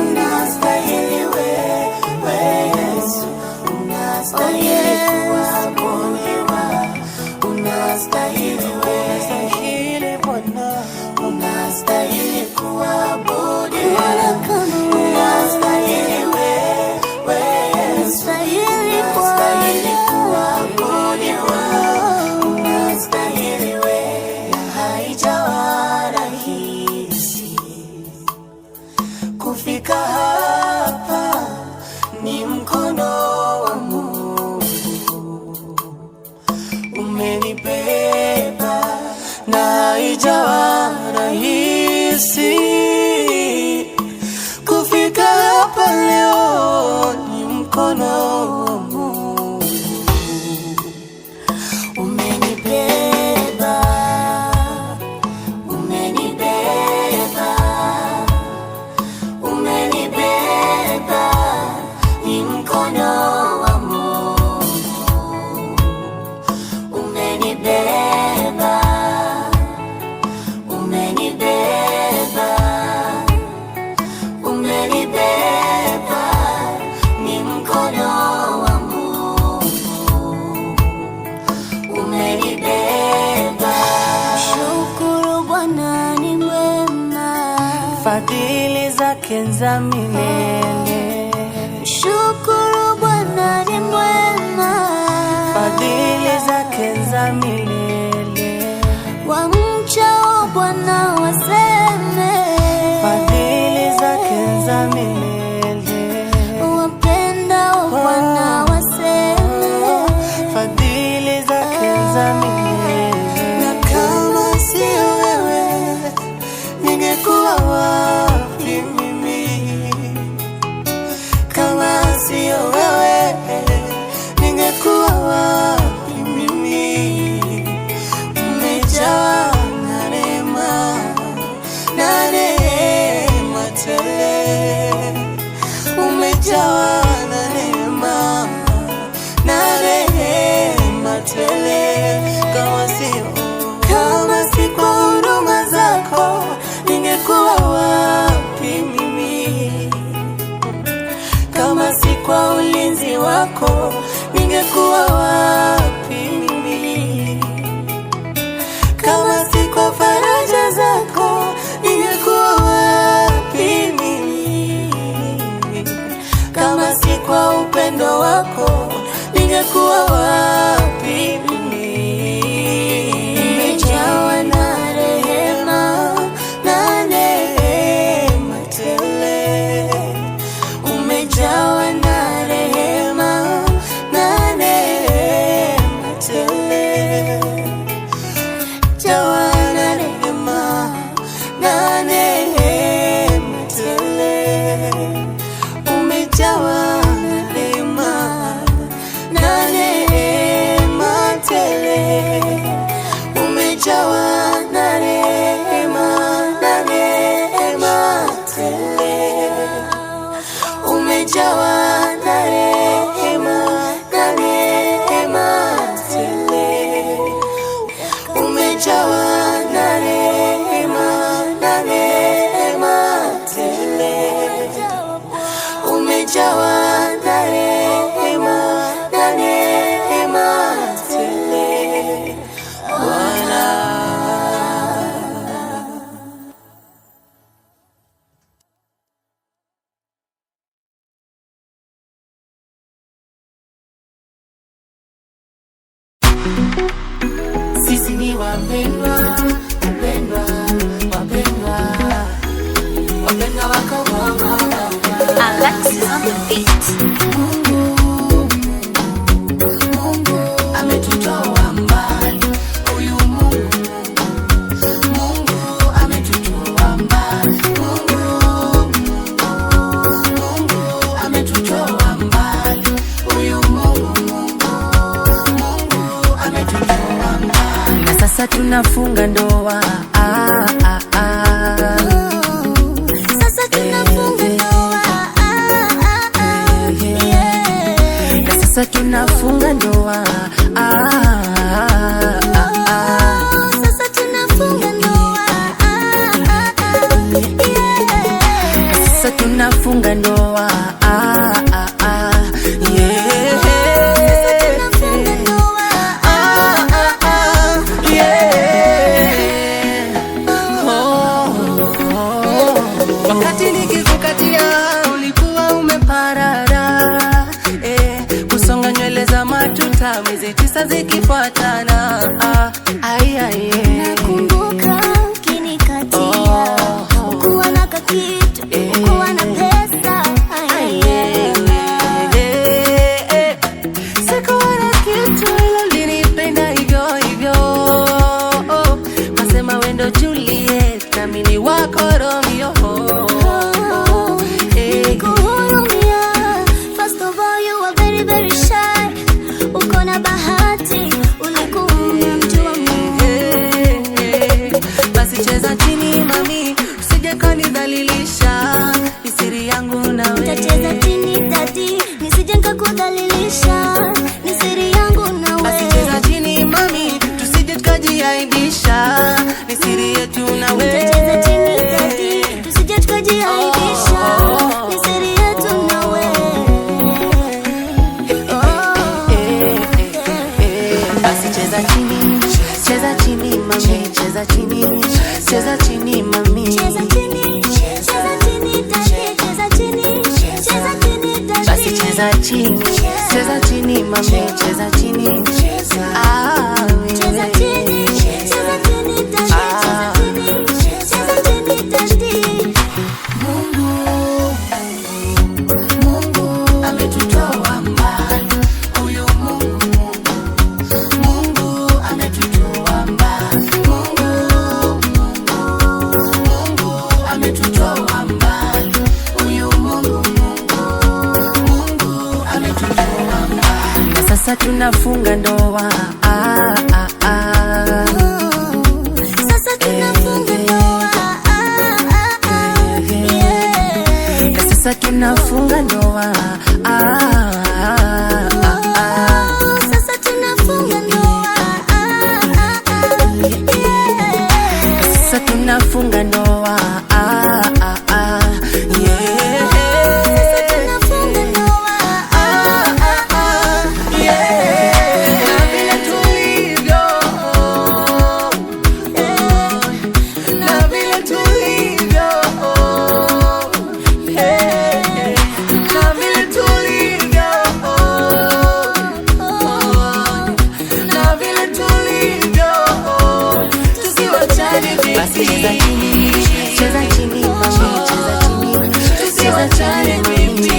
unastahili wewe Yesu, unastahili kuabudiwa, unastahili wewe Bwana, unastahili kuabudiwa, unastahili wewe Yesu, unastahili kuabudiwa, unastahili wewe. Haijawa rahisi kufika hapa, ni mkono wa Mungu umenibeba, na haijawa rahisi kufika hapa leo, ni mkono wa Mungu umenibeba. Fadhili zake za milele. Shukuru Bwana ni mwema, Fadhili zake za milele. wamchao Bwana waseme, Fadhili zake za milele. wapendao Bwana waseme, Fadhili zake za milele. Na kama sio wewe ningekuwa wapi mimi? Kama sio wewe ningekuwa wapi mimi? Umejaa na neema, na neema tele. Umejaa na neema, na neema tele. Kama si kwa huruma zako ningekuwa wapi mimi? Kama si kwa ulinzi wako ningekuwa wapi mimi? Kama si kwa faraja zako ningekuwa wapi mimi? Kama si kwa upendo wako Sisi ni wapendwa, wapendwa, wapendwa, wapendwa wako Mungu. Alexis on the beat. Mungu ametutoa mbali, huyu Mungu ametutoa mbali, Mungu ametutoa mbali, huyu Mungu ametutoa mbali. Na sasa tunafunga ndoa, Sasa tunafunga ndoa, na sasa tunafunga ndoa, sasa tunafunga ndoa, sasa tunafunga ndoa, wakati nikikukatia ulikuwa umeparara, kusonga nywele za matuta miezi 9 zikifuatana, nakumbuka ukinikatia, ukuwa na kakitu, ukuwa na pesa, sikuwa na kitu ilo linipenda hivyo hivyo, masema wendo Juliet na mimi wako Romeo. kuhurumia. First of all, you are very very shy. Uko na bahati, ulikuwa unamjua Mungu. Basi cheza chini mami, usije kanidhalilisha, ni siri yangu na wewe. Utacheza chini daddy, nisije nikakudhalilisha, ni siri yangu na Basi wewe. cheza chini mami, tusije tukajiaibisha, ni siri yetu na wewe. Utacheza chini daddy, tusije tukajiaibisha, ni siri yetu na wewe. Basi cheza chini mami, cheza chini mami, Cheza chini daddy, cheza chini daddy. basi cheza chini mami, cheza chini, Cheza chini daddy, cheza chini daddy. Mungu ametutoa mbali, huyu Mungu ametutoa mbali, Mungu ametutoa mbali, huyu Mungu ametutoa mbali. Na sasa tunafunga ndoa, Sasa tunafunga ndoa, na sasa tunafunga ndoa, sasa tunafunga ndoa, sasa tunafunga ndoa, tunafunga ndoa. na vile tulivyo, na vile tulivyo, na vile tulivyo, na vile tulivyo, tusiwachane baby. Basi cheza chini mami, cheza chini, tusiwachane baby.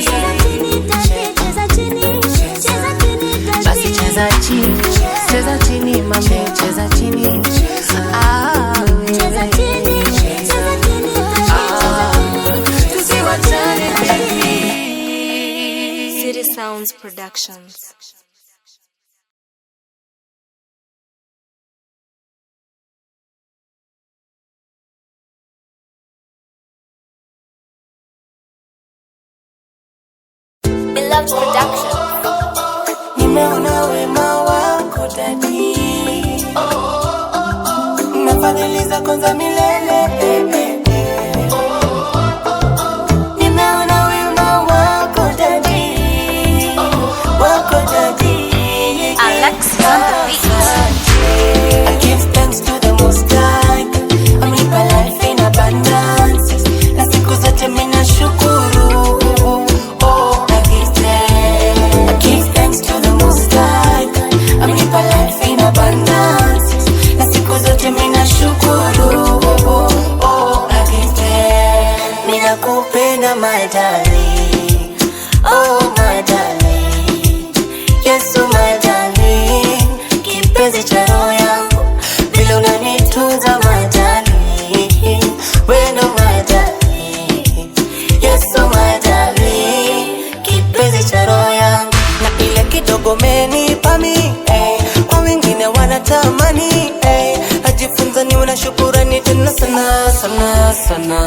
Cheza chini daddy, cheza chini daddy. Basi cheza chini mami, cheza chini, Cheza chini daddy, tusiwachane baby. City Sounds Productions. Beloved Production. Nimeona wema wako dadi, na fadhili zako za milele. Nimeona wema wako dadi, wako dadi. Alexis on the beat. I give thanks to the Most High, amenipa life in abundance, na siku zote mimi nashukuru. Oh, I give thanks to the Most High, ninakupenda my darling, oh my darling, yes my darling, kipenzi cha roho yangu, vile unanitunza my darling, weno my darling, yes my darling, kipenzi cha roho yangu. Na ile kidogo umenipa mimi, kwa wengine wanatamani, najifunza niwe na shukrani tena sana sana sana.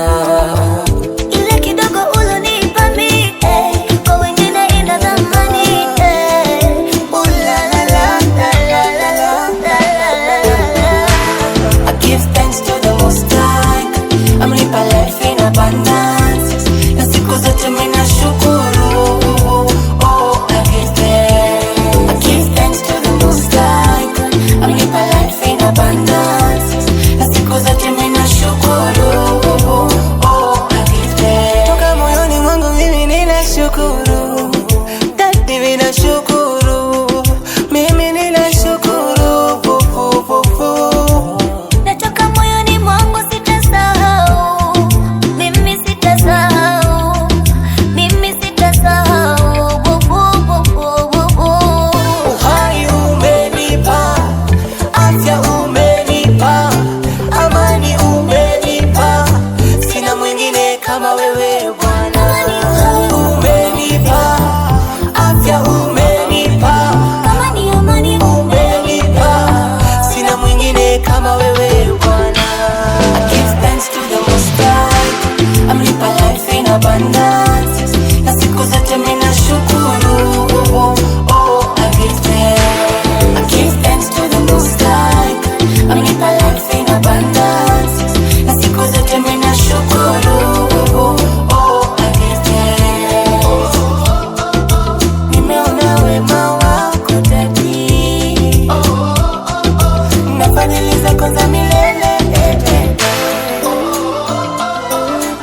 Ile kidogo ulonipa mimi, kwa wengine ina thamani, la la la la la la la. I give thanks to the Most High, amenipa life in abundance, na siku zote mimi nashukuru. Oh, I give thanks to the Most High, amenipa life in abundance, na siku zote mimi nashukuru. Oh, I give thanks. Toka moyoni mwangu mimi ninashukuru, Daddy mimi nashukuru, mimi ninashukuru. Natoka moyoni mwangu sitasahau, mimi sitasahau, mimi sitasahau. Uhai umenipa, afya umenipa, amani umenipa, sina mwingine kama wewe Bwana. Umenipa, afya umenipa, Amani umenipa, sina mwingine kama wewe Bwana. I give thanks to the Most High, amenipa life in abundance, na siku zote mimi nashukuru. Oh, I give thanks to the Most High, amenipa life in abundance, na siku zote mimi nashukuru. Oh, I give thanks. Nimeona wema wako Daddy, na fadhili zako za milele.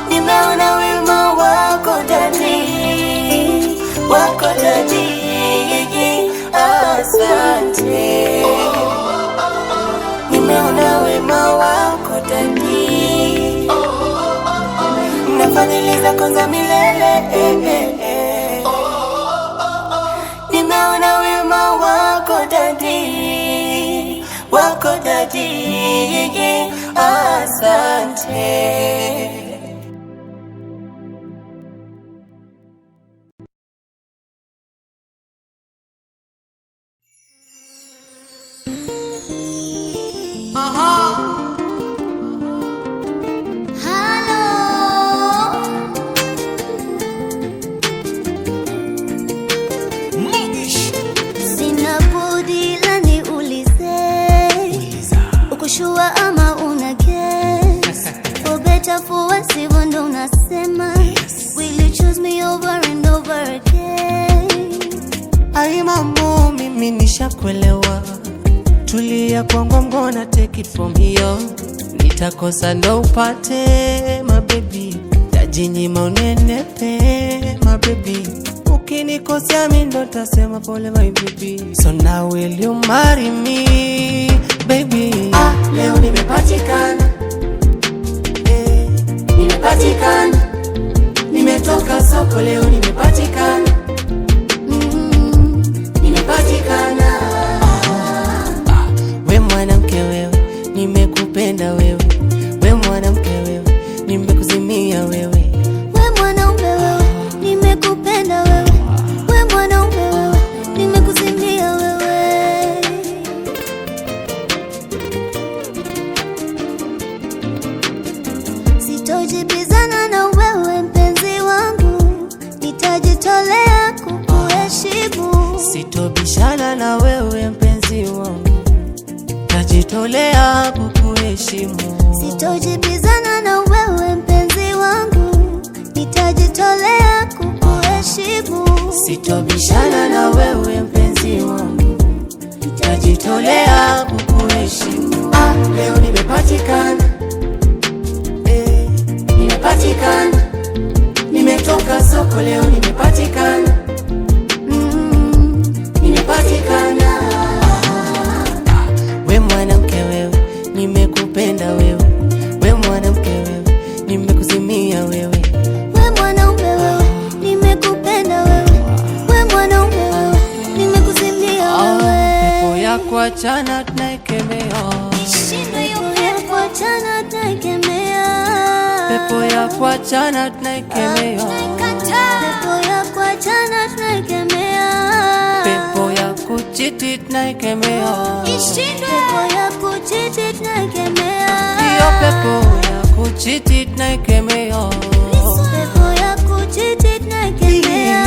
Nimeona wema wako Daddy, wako Daddy, asante. Nimeona wema wako Daddy, na fadhili zako za milele. Nimeona wema wako Daddy, wako Daddy, asante. Sina budi la niulize, ukushua ama una guess? For better for worse, hivyo ndo unasema. Will you choose me over and over again? Ai mambo mimi nishakuelewa, tulia kwangu, I'm gonna take it from here. Nitakosa ndo upate my baby, tajinyima unenepe my baby, ukinikosea mimi ndo tasema pole my baby. So now will you marry me baby? Leo nimepatikana, nimepatikana, nimetoka soko leo nimepatikana, nimepatikana. We mwanamke wewe, nimekupenda wewe, we mwanamke wewe, nimekuzimia wewe. We mwanaume wewe, nimekupenda wewe, we mwanaume wewe, nimekuzimia wewe. Sitojibizana na wewe mpenzi wangu, nitajitolea kukuheshimu. Sitobishana na wewe mpenzi wangu, najitolea kukuheshimu. Sitojibizana na wewe mpenzi wangu, nitajitolea kukuheshimu. Sitobishana na wewe mpenzi wangu, nitajitolea kukuheshimu. Leo nimepatikana, nimepatikana, nimetoka soko leo nimepatikana, nimepatikana. We mwanamke wewe, nimekupenda wewe, we mwanamke wewe, nimekuzimia wewe. kuachana tunaikemea, pepo ya kuachana tunaikemea, pepo ya kuchiti tunaikemea, pepo ya kuchiti tunaikemea, hiyo pepo ya kuchiti tunaikemea, pepo ya kuchiti tunaikemea.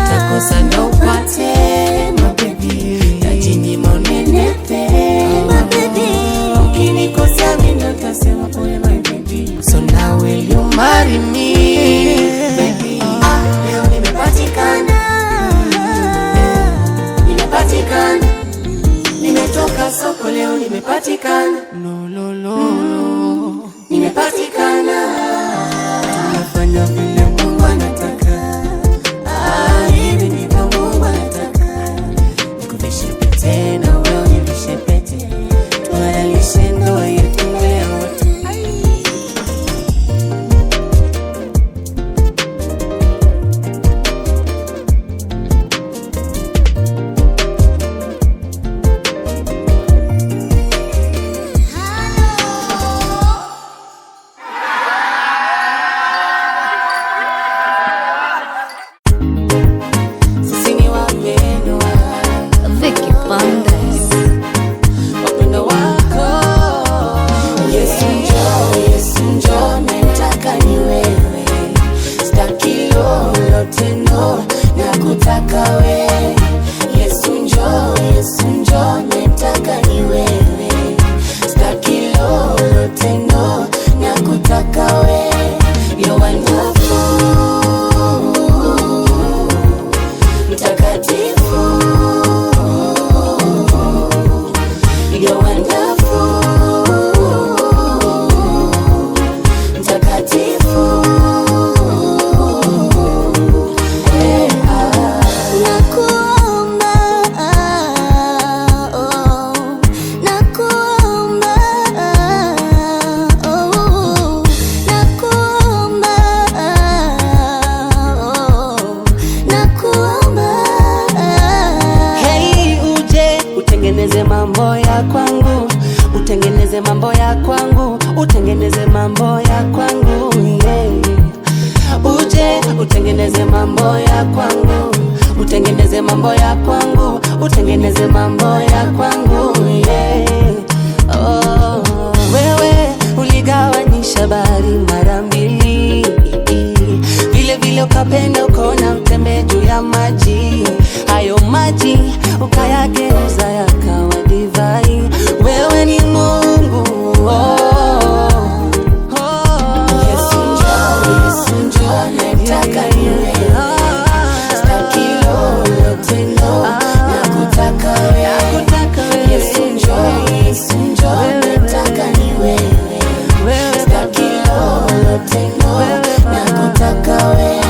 utakosa ndo upate mabebi, yajinyima unenepe mabebi, ukinikosea mimi utasema pole my baby, so now will you marry me baby? Leo nimepatikana, nimepatikana, nimetoka soko leo nimepatikana, no no no, nimepatikana, tunafanya vile Mungu anataka, hivi ndivyo Mungu anataka, nikuvishe pete na wewe univishe pete, tuhalalishe ndoa yetu leo. Sisi ni wapendwa, Vicky Bandes. wapendwa wako. Yesu njoo, Yesu njoo, nataka ni wewe, sitaki lolote no, nakutaka wewe. Yesu njoo, Yesu njoo, nataka ni wewe, sitaki lolote no, nakutaka wewe. You're wonderful, mtakatifu, you're wonderful, mtakatifu. Nakuomba, nakuomba, nakuomba, Hey, uje utengeneze mambo ya kwangu, utengeneze mambo ya kwangu, utengeneze mambo ya kwangu, yeah. Uje utengeneze mambo ya kwangu, utengeneze mambo ya kwangu, utengeneze mambo ya kwangu, yeah. Oh, wewe uligawanyisha bahari mara mbili, vile vile ukapenda ukaona utembe juu ya maji, hayo maji ukayageuza yakawa divai. Wewe ni Mungu, oh, oh. Yesu njoo, Yesu njoo, nataka niwe, sitaki lolote no, nakutaka wewe. Yesu njoo, Yesu njoo, nataka niwe, sitaki lolote no, nakutaka wewe.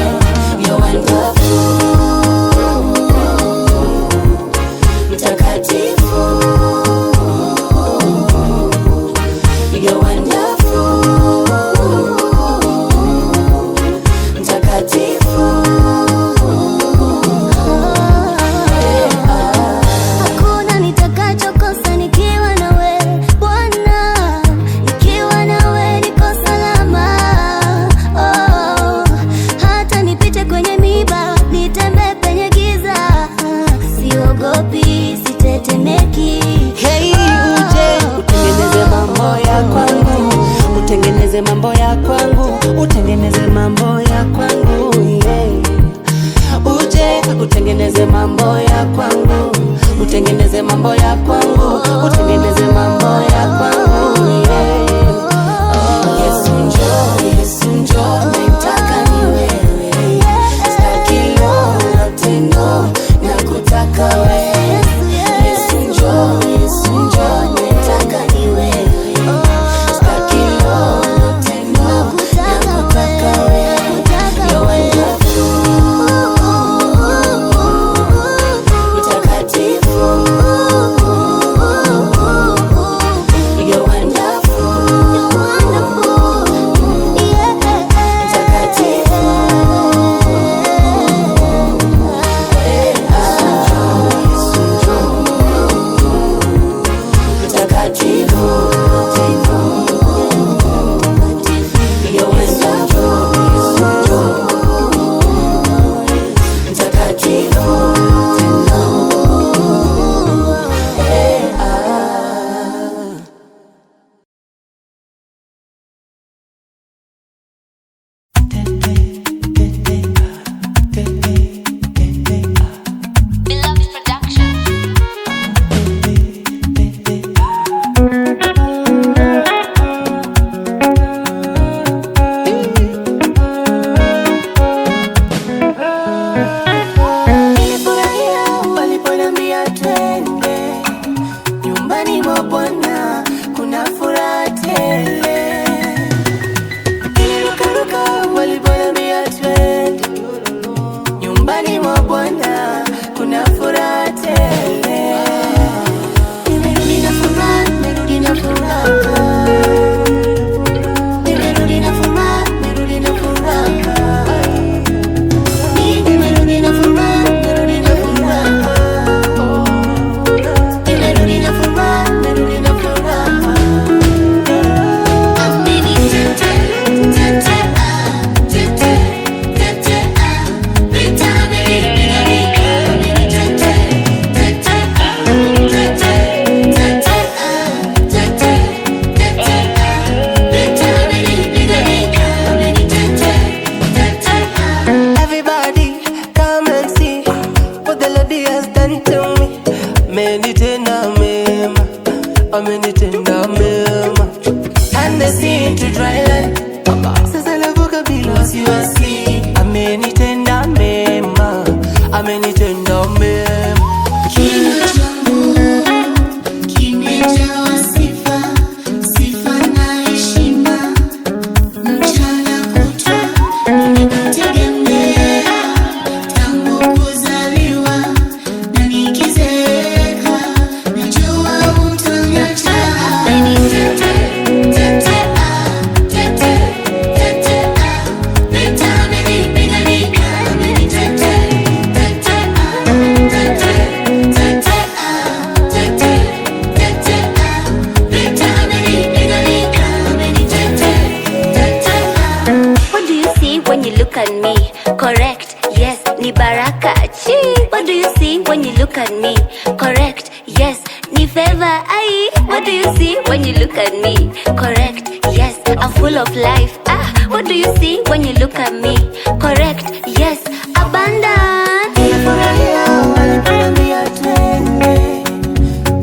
when you look at me? Correct, yes, ni baraka. Chee, what do you see when you look at me? Correct, yes, ni favor. Aye, what do you see when you look at me? Correct, yes, I'm full of life. Ah, what do you see when you look at me? Correct, yes, abundant. Nilifurahia waliponiambia twende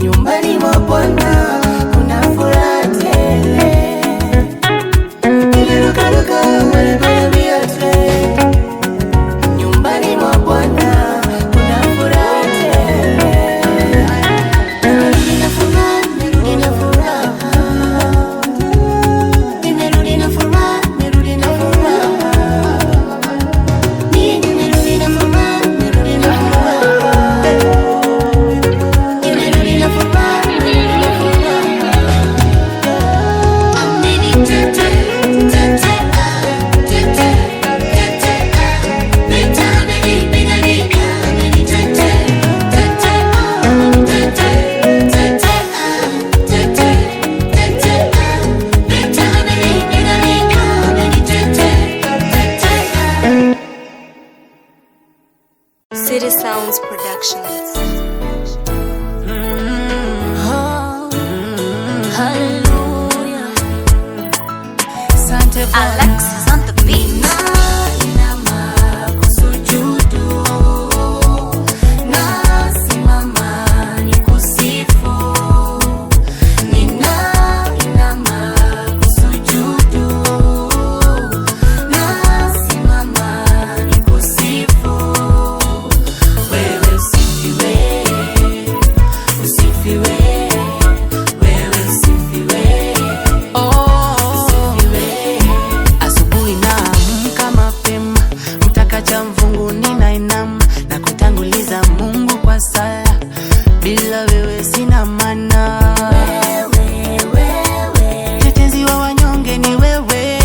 nyumbani mwa Bwana, kuna furaha tele. Nilirukaruka waliponiambia twende nyumbani mwa Bwana, kuna furaha tele. Nina furaha, nina furaha. Nimerudi na furaha, nimerudi na furaha. Nimerudi na furaha, nimerudi na furaha. Nimerudi na furaha, nimerudi na furaha. Ameni tete, tete, tete, tete. Meta ameni pinganika, ameni tete, tete, tete, tete, tete, tete. Meta ameni pinganika, ameni tete, tete. City Sounds Productions. Oh, hallelujah. Asante Bwana. Alexis on the beat. Nainama kusujudu, nasimama nikusifu. Ninainama kusujudu, nasimama nikusifu. Wewe usifiwe, usifiwe, wewe usifiwe. Asubuhi naamka mapema, mtakacha mvungu ninainama na kutanguliza Mungu kwa sala. Bila wewe sina maana. Mtetezi wa wanyonge ni wewe.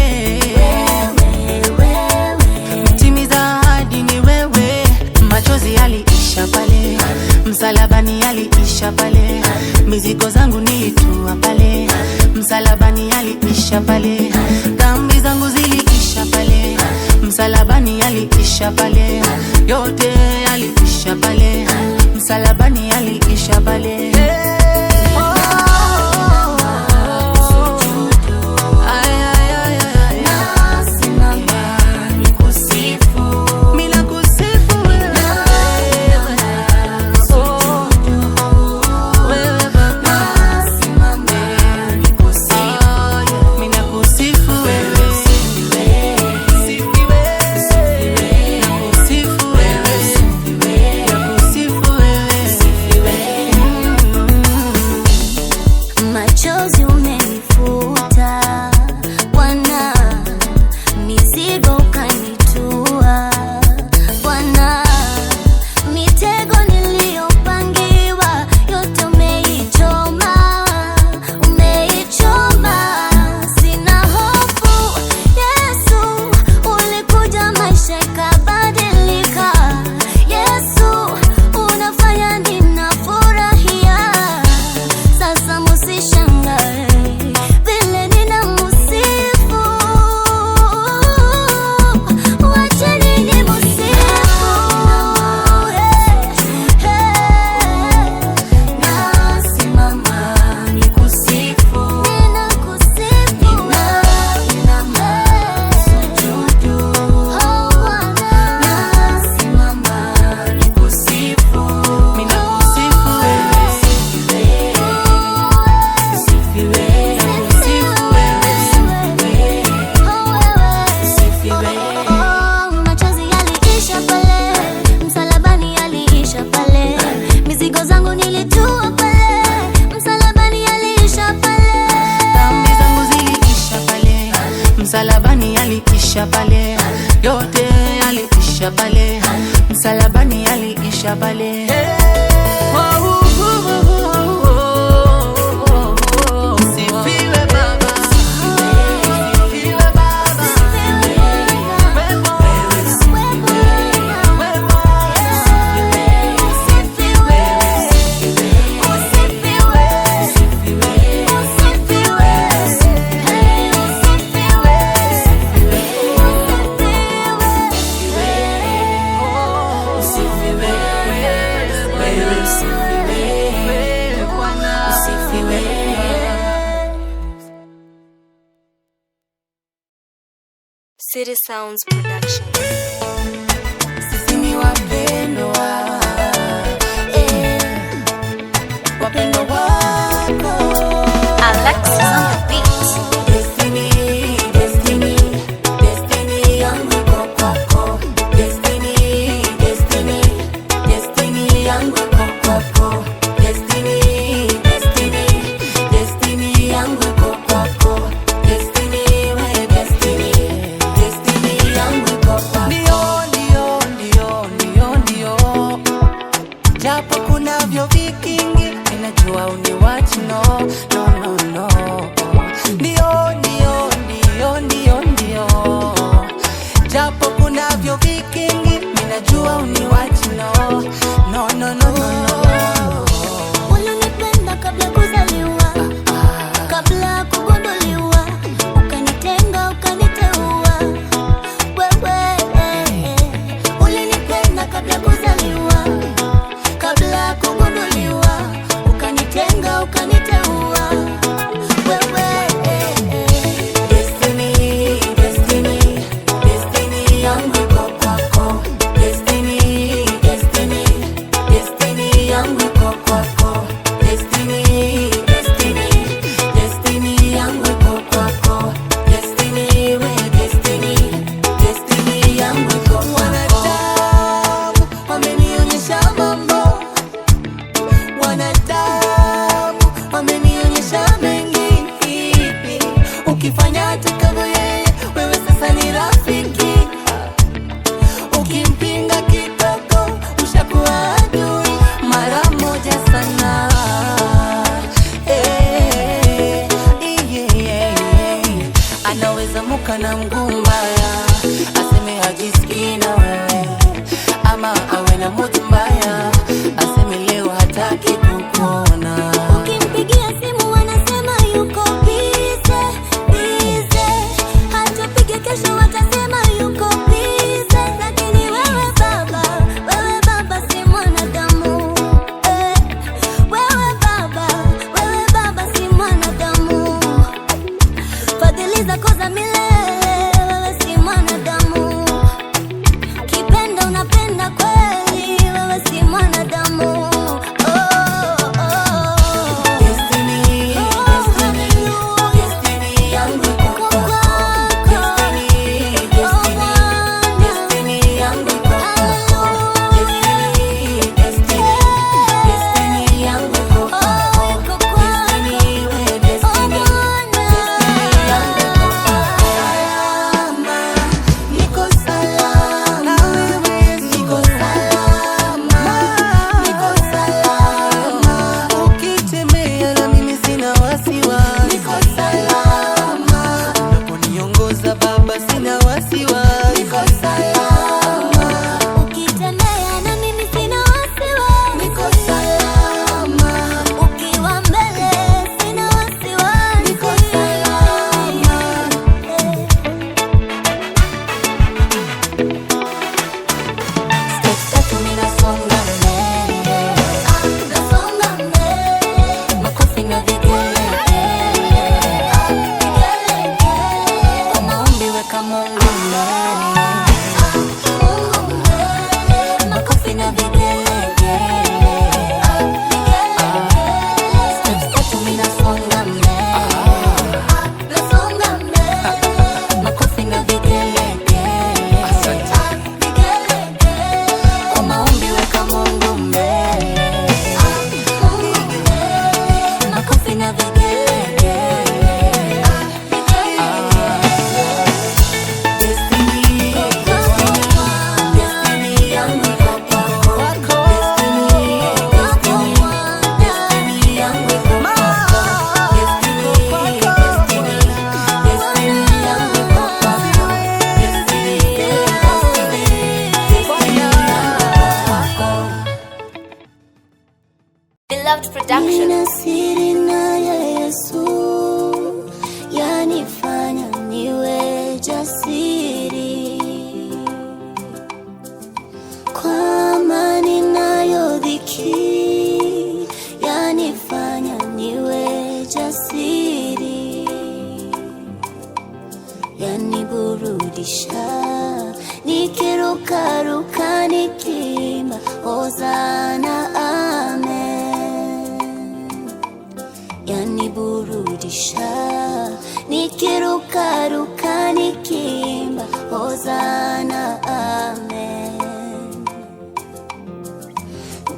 Mtimiza ahadi ni wewe. Machozi yaliisha pale, msalabani yaliisha pale. Mizigo zangu nilitua pale, msalabani yaliisha pale. Dhambi zangu ziliisha pale, msalabani yaliisha pale. Yote yaliisha pale, msalabani yaliisha pale. Ay, ay, ay, ay. Nasimama nikusifu. Mimi nakusifu wewe. Wewe Baba. Nasimama nikusifu. Mimi nakusifu wewe. Sifiwe. Nakusifu wewe. Nakusifu wewe. Machozi umenifuta Bwana, mizigo ukanitua Bwana, mitego niliyopangiwa yote umeichoma, umeichoma. Sina hofu Yesu, ulikuja maisha ikabadilika. Yesu, unafanya ninafurahia. Sasa musishangae vile ninamusifu, wacheni nimusifu. Nasimama nikusifu, ninakusifu. Ninainama kusujudu, nasimama nikusifu. Mimi nakusifu wewe. Machozi yaliisha pale, msalabani yaliisha pale. Mizigo zangu nilitua pale, msalabani yaliisha pale. Dhambi zangu ziliisha pale, msalabani yaliisha pale. Yote yaliisha pale, msalabani yaliisha pale. Sifiwe Baba. Sifiwe Baba. City Sounds Production. Sisi ni wapendwa, wapendwa wako. Alexis on the beat. Destiny, destiny, destiny yangu iko kwako. Destiny, destiny, destiny yangu iko kwako. Destiny, destiny, destiny yangu iko kwako. Destiny, we destiny, destiny yangu iko kwako. Ndio, japo kunavyo vikingi, ninajua uniwachi no. Ndio, japo kunavyo vikingi, ninajua uniwachi no. Ulinipenda kabla kuzaliwa, kabla kugunduliwa, ukanitenga ukaniteua. Wewe ulinipenda kabla kuzaliwa, kabla kugunduliwa, ukanitenga ukaniteua. Wewe Destiny, destiny, destiny yangu iko kwako. Destiny, destiny, destiny yangu iko kwako. Destiny, destiny, destiny yangu iko kwako. Destiny, we destiny, destiny yangu iko kwako. Wanadamu wamenionyesha mambo, wanadamu wamenionyesha mengi. Ukifanya atakavyo yeye, wewe sasa ni rafiki. Ukimpinga kidogo, ushakuwa adui mara moja sana. Anaweza muka na mguu mbaya, aseme hajisikii na wewe, ama awe na mood mbaya, aseme leo hataki kukuona. ukimpigia simu wanasema yuko busy. Hatapiga kesho watasema yuko busy. Lakini wewe baba si mwanadamu. Wewe baba si mwanadamu. Fadhili zako za milele, wewe si mwanadamu. Kipenda unapenda kweli, wewe si mwanadamu. Destiny, destiny, destiny yangu iko kwako. Destiny, destiny, destiny yangu iko kwako. Destiny, destiny, destiny yangu iko kwako. Destiny, we destiny, destiny yangu iko kwako. Niko salama, niko salama, niko salama. Ukitembea na mimi sina wasiwasi. Niko salama, unaponiongoza Baba sina wasiwasi. Niko salama, Ukitembea na mimi sina wasiwasi. niko salama, Ukiwa mbele sina wasiwasi. niko salama. Steps tatu ninasonga mbele, Nasonga mbele, makofi na vigelegele. Kwa maombi weka Mungu ndani, makofi na vigelegele. Steps tatu ninasonga mbele, nasonga mbele, makofi na vigelegele. Kwa maombi weka Mungu mbele, makofi na vigelegele. Destiny, destiny yangu iko kwako. Destiny, destiny yangu iko kwako. Destiny, destiny, destiny yangu iko kwako. Destiny, destiny yangu iko kwako. Beloved Production. nina siri naye Yesu, yanifanya niwe jasiri. Kwa amani nayo dhiki, yanifanya niwe jasiri. Burudi yaniburudisha, nikirukaruka nikimba hosana amen. Yaniburudisha, nikirukaruka nikimba hosana amen.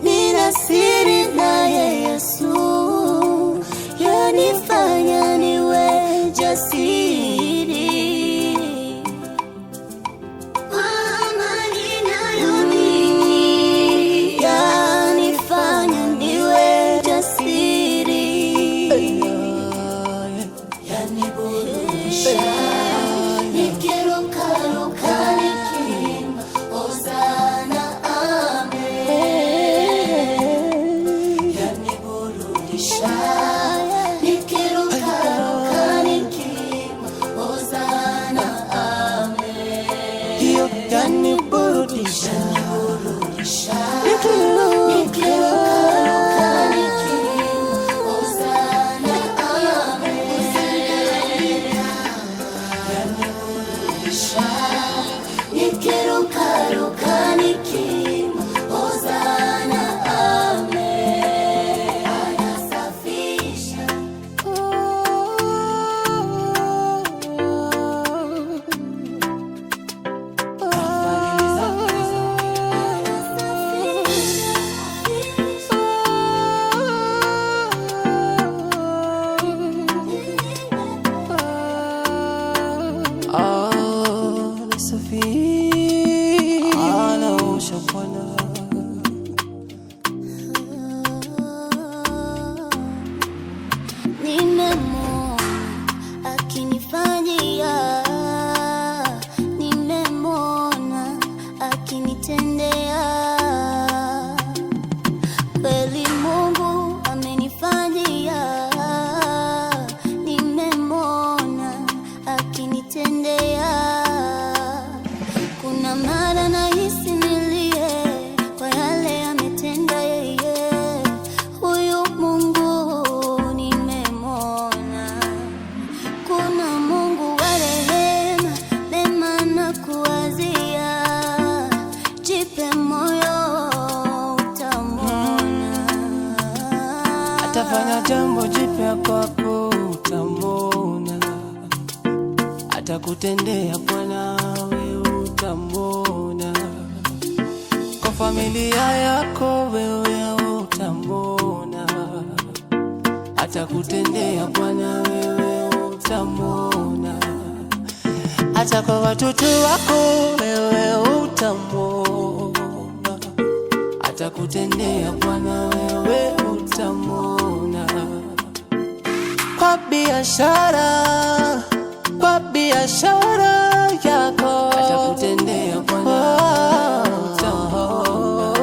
Nina siri naye Yesu, yanifanya niwe jasiri. Amani nayomiliki yanifanya niwe jasiri. Yaniburudisha, nikirukaruka nikimba hosana amen. Yaniburudisha, nikirukaruka nikimba hosana amen. Yaniburudisha, nikirukaruka nikimba hosana amen. Yaniburudisha, nikirukaruka nikimba hosana amen. Anasafisha, anaosha Bwana. nimemwona akinifanyia, nimemwona akinitendea. Kweli Mungu amenifanyia, nimemwona akinitendea. Kuna mara nahisi nilie kwa yale ametenda yeye. Huyu Mungu nimemwona. Kuna Mungu wa rehema, mema na kuwazia. Jipe moyo, utamwona. Atafanya jambo jipya kwako, utamwona. Atakutendea Bwana, wewe utamwona. Kwa familia yako wewe utamwona. Atakutendea Bwana, wewe utamwona. Hata kwa watoto wako wewe utamwona. Atakutendea Bwana, wewe utamwona. Kwa biashara yako atakutendea Bwana, utamwona.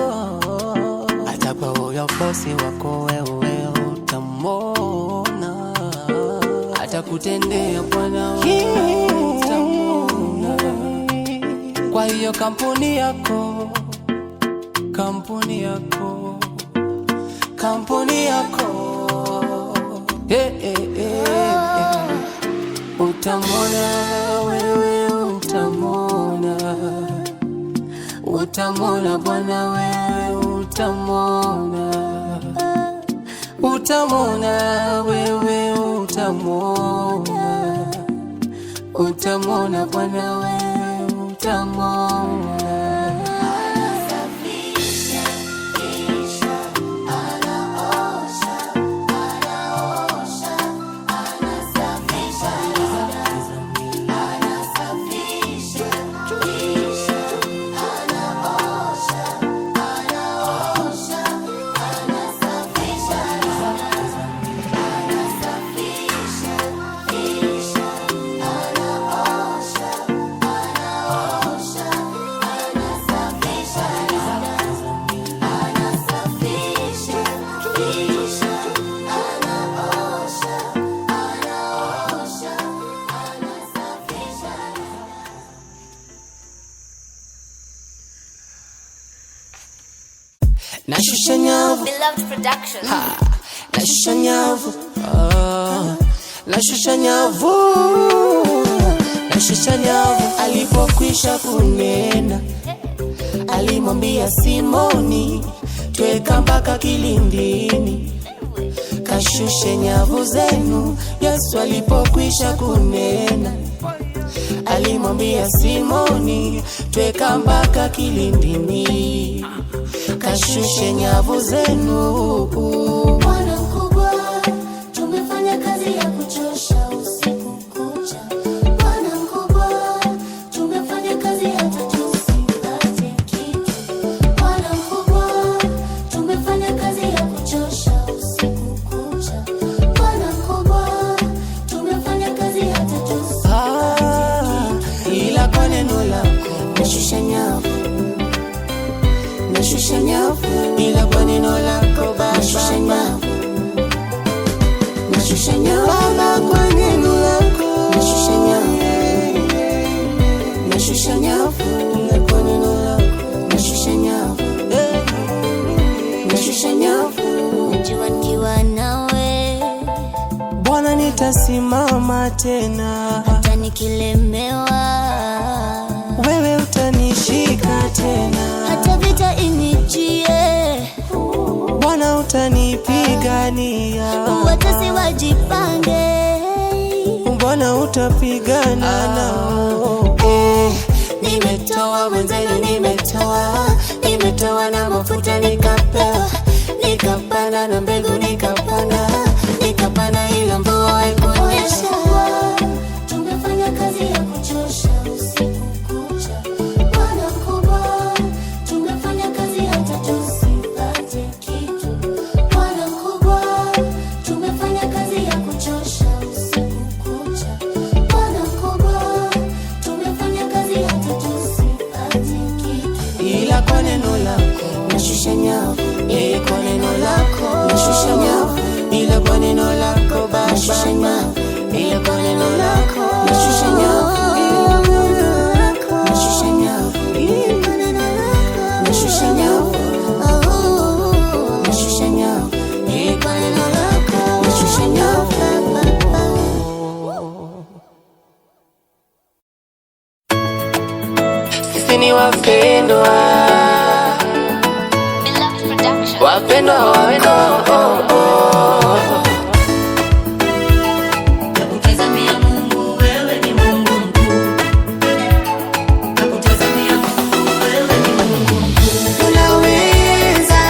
Hata kwa huyo bosi wako wewe utamwona. Atakutendea Bwana, wewe utamwona. Kwa hiyo kampuni yako utamwona, wewe utamwona. Utamwona Bwana, wewe utamwona. Utamwona wewe utamwona. Utamwona Bwana, wewe utamwona. Nashusha nyavu, Beloved Production. nashusha nyavu, nashusha nyavu, nashusha nyavu. alipokwisha kunena, alimwambia Simoni, tweka mpaka kilindini, kashushe nyavu zenu. Yesu alipokwisha kunena, alimwambia Simoni, tweka mpaka kilindini, kashushe nyavu zenu. Bwana mkubwa, tumefanya kazi ya kuchosha usiku kucha. Bwana mkubwa, tumefanya kazi hata tusipate kitu. Bwana mkubwa, tumefanya kazi ya kuchosha usiku kucha. Bwana mkubwa, tumefanya kazi hata tusipate kitu. Ila kwa neno lako nashusha nyavu, nashusha nyavu, ila kwa neno lako Baba, nashusha nyavu, nashusha nyavu, Baba, kwa neno lako nashusha nyavu, nashusha nyavu, ila kwa neno lako nashusha nyavu, nashusha nyavu. najua nikiwa nawe Bwana nitasimama tena, hata nikilemewa, wewe utanishika tena, hata vita inijie, Bwana utanipigania, watesi wajipange, Bwana utapigana nao. Nimetoa mwenzenu, nimetoa na mafuta nikapewa, nikapanda na mbegu nikapanda ila mvua haikunyesha. tumefanya kazi ya kuchosha usiku kucha. Bwana mkubwa, tumefanya kazi hata tusipate kitu. Bwana mkubwa, tumefanya kazi ya kuchosha usiku kucha. Bwana mkubwa, tumefanya kazi hata tusipate kitu. Ila kwa neno lako Nashusha nyavu, kwa neno lako nashusha nyavu, ila kwa neno lako Baba, nashusha nyavu, ila kwa neno lako nashusha nyavu, nashusha nyavu, nashusha nyavu, nashusha nyavu, ila kwa neno lako nashusha nyavu. Sisi ni wapendwa, Beloved Production. wapendwa wako. nakutazamia Mungu, wewe ni Mungu mkuu. Nakutazamia Mungu, wewe ni Mungu mkuu. Unaweza,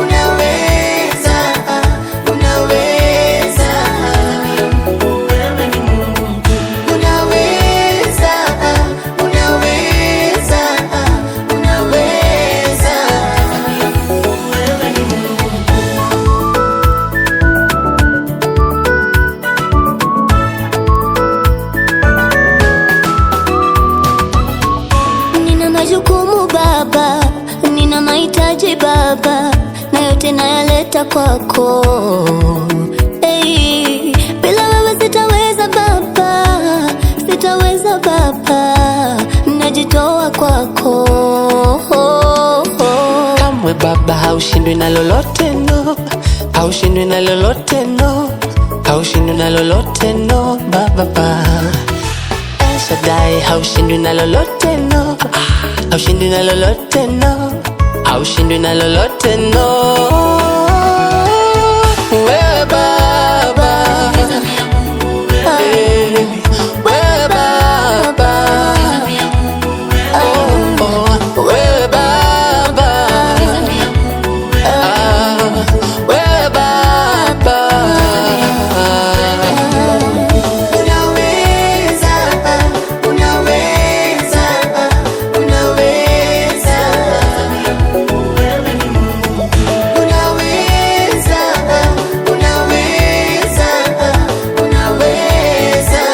unaweza, unaweza, Wewe ni Mungu mkuu. unaweza, unaweza, unaweza. Wewe ni Mungu mkuu. Nina majukumu Baba, nina mahitaji Baba, na yote nayaleta kwako. Hey, bila wewe sitaweza Baba, sitaweza Baba, najitoa kwako. Kamwe Baba haushindwi na lolote no, haushindwi na lolote no, haushindwi na lolote no, Baba. El Shaddai haushindwi na lolote no, haushindwi na lolote no, haushindwi na lolote no. Wewe Baba, wewe Baba, oh, wewe Baba, wewe Baba. Unaweza, unaweza, unaweza, unaweza, unaweza, unaweza.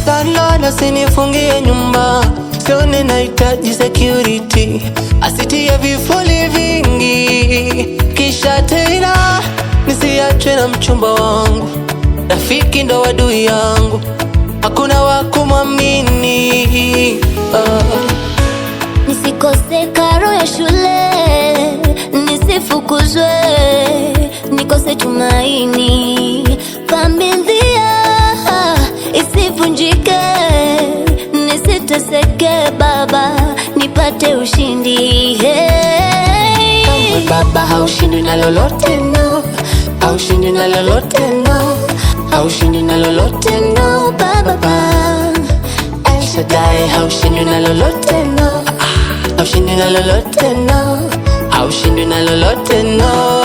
Landlord asinifungie nyumba, sione nahitaji security, asitie vifuli vingi, kisha tena nisiachwe na mchumba wangu, rafiki ndo adui yangu, hakuna wa kumwamini. nisikose karo ya shule, nisifukuzwe, nikose tumaini, familia isivunjike, nisiteseke Baba, nipate ushindi. Hey. Kamwe Baba haushindi na lolote no, haushindi na lolote no, haushindi na lolote no Baba. El Shaddai haushindi na lolote no, haushindi na lolote no, haushindi na lolote no.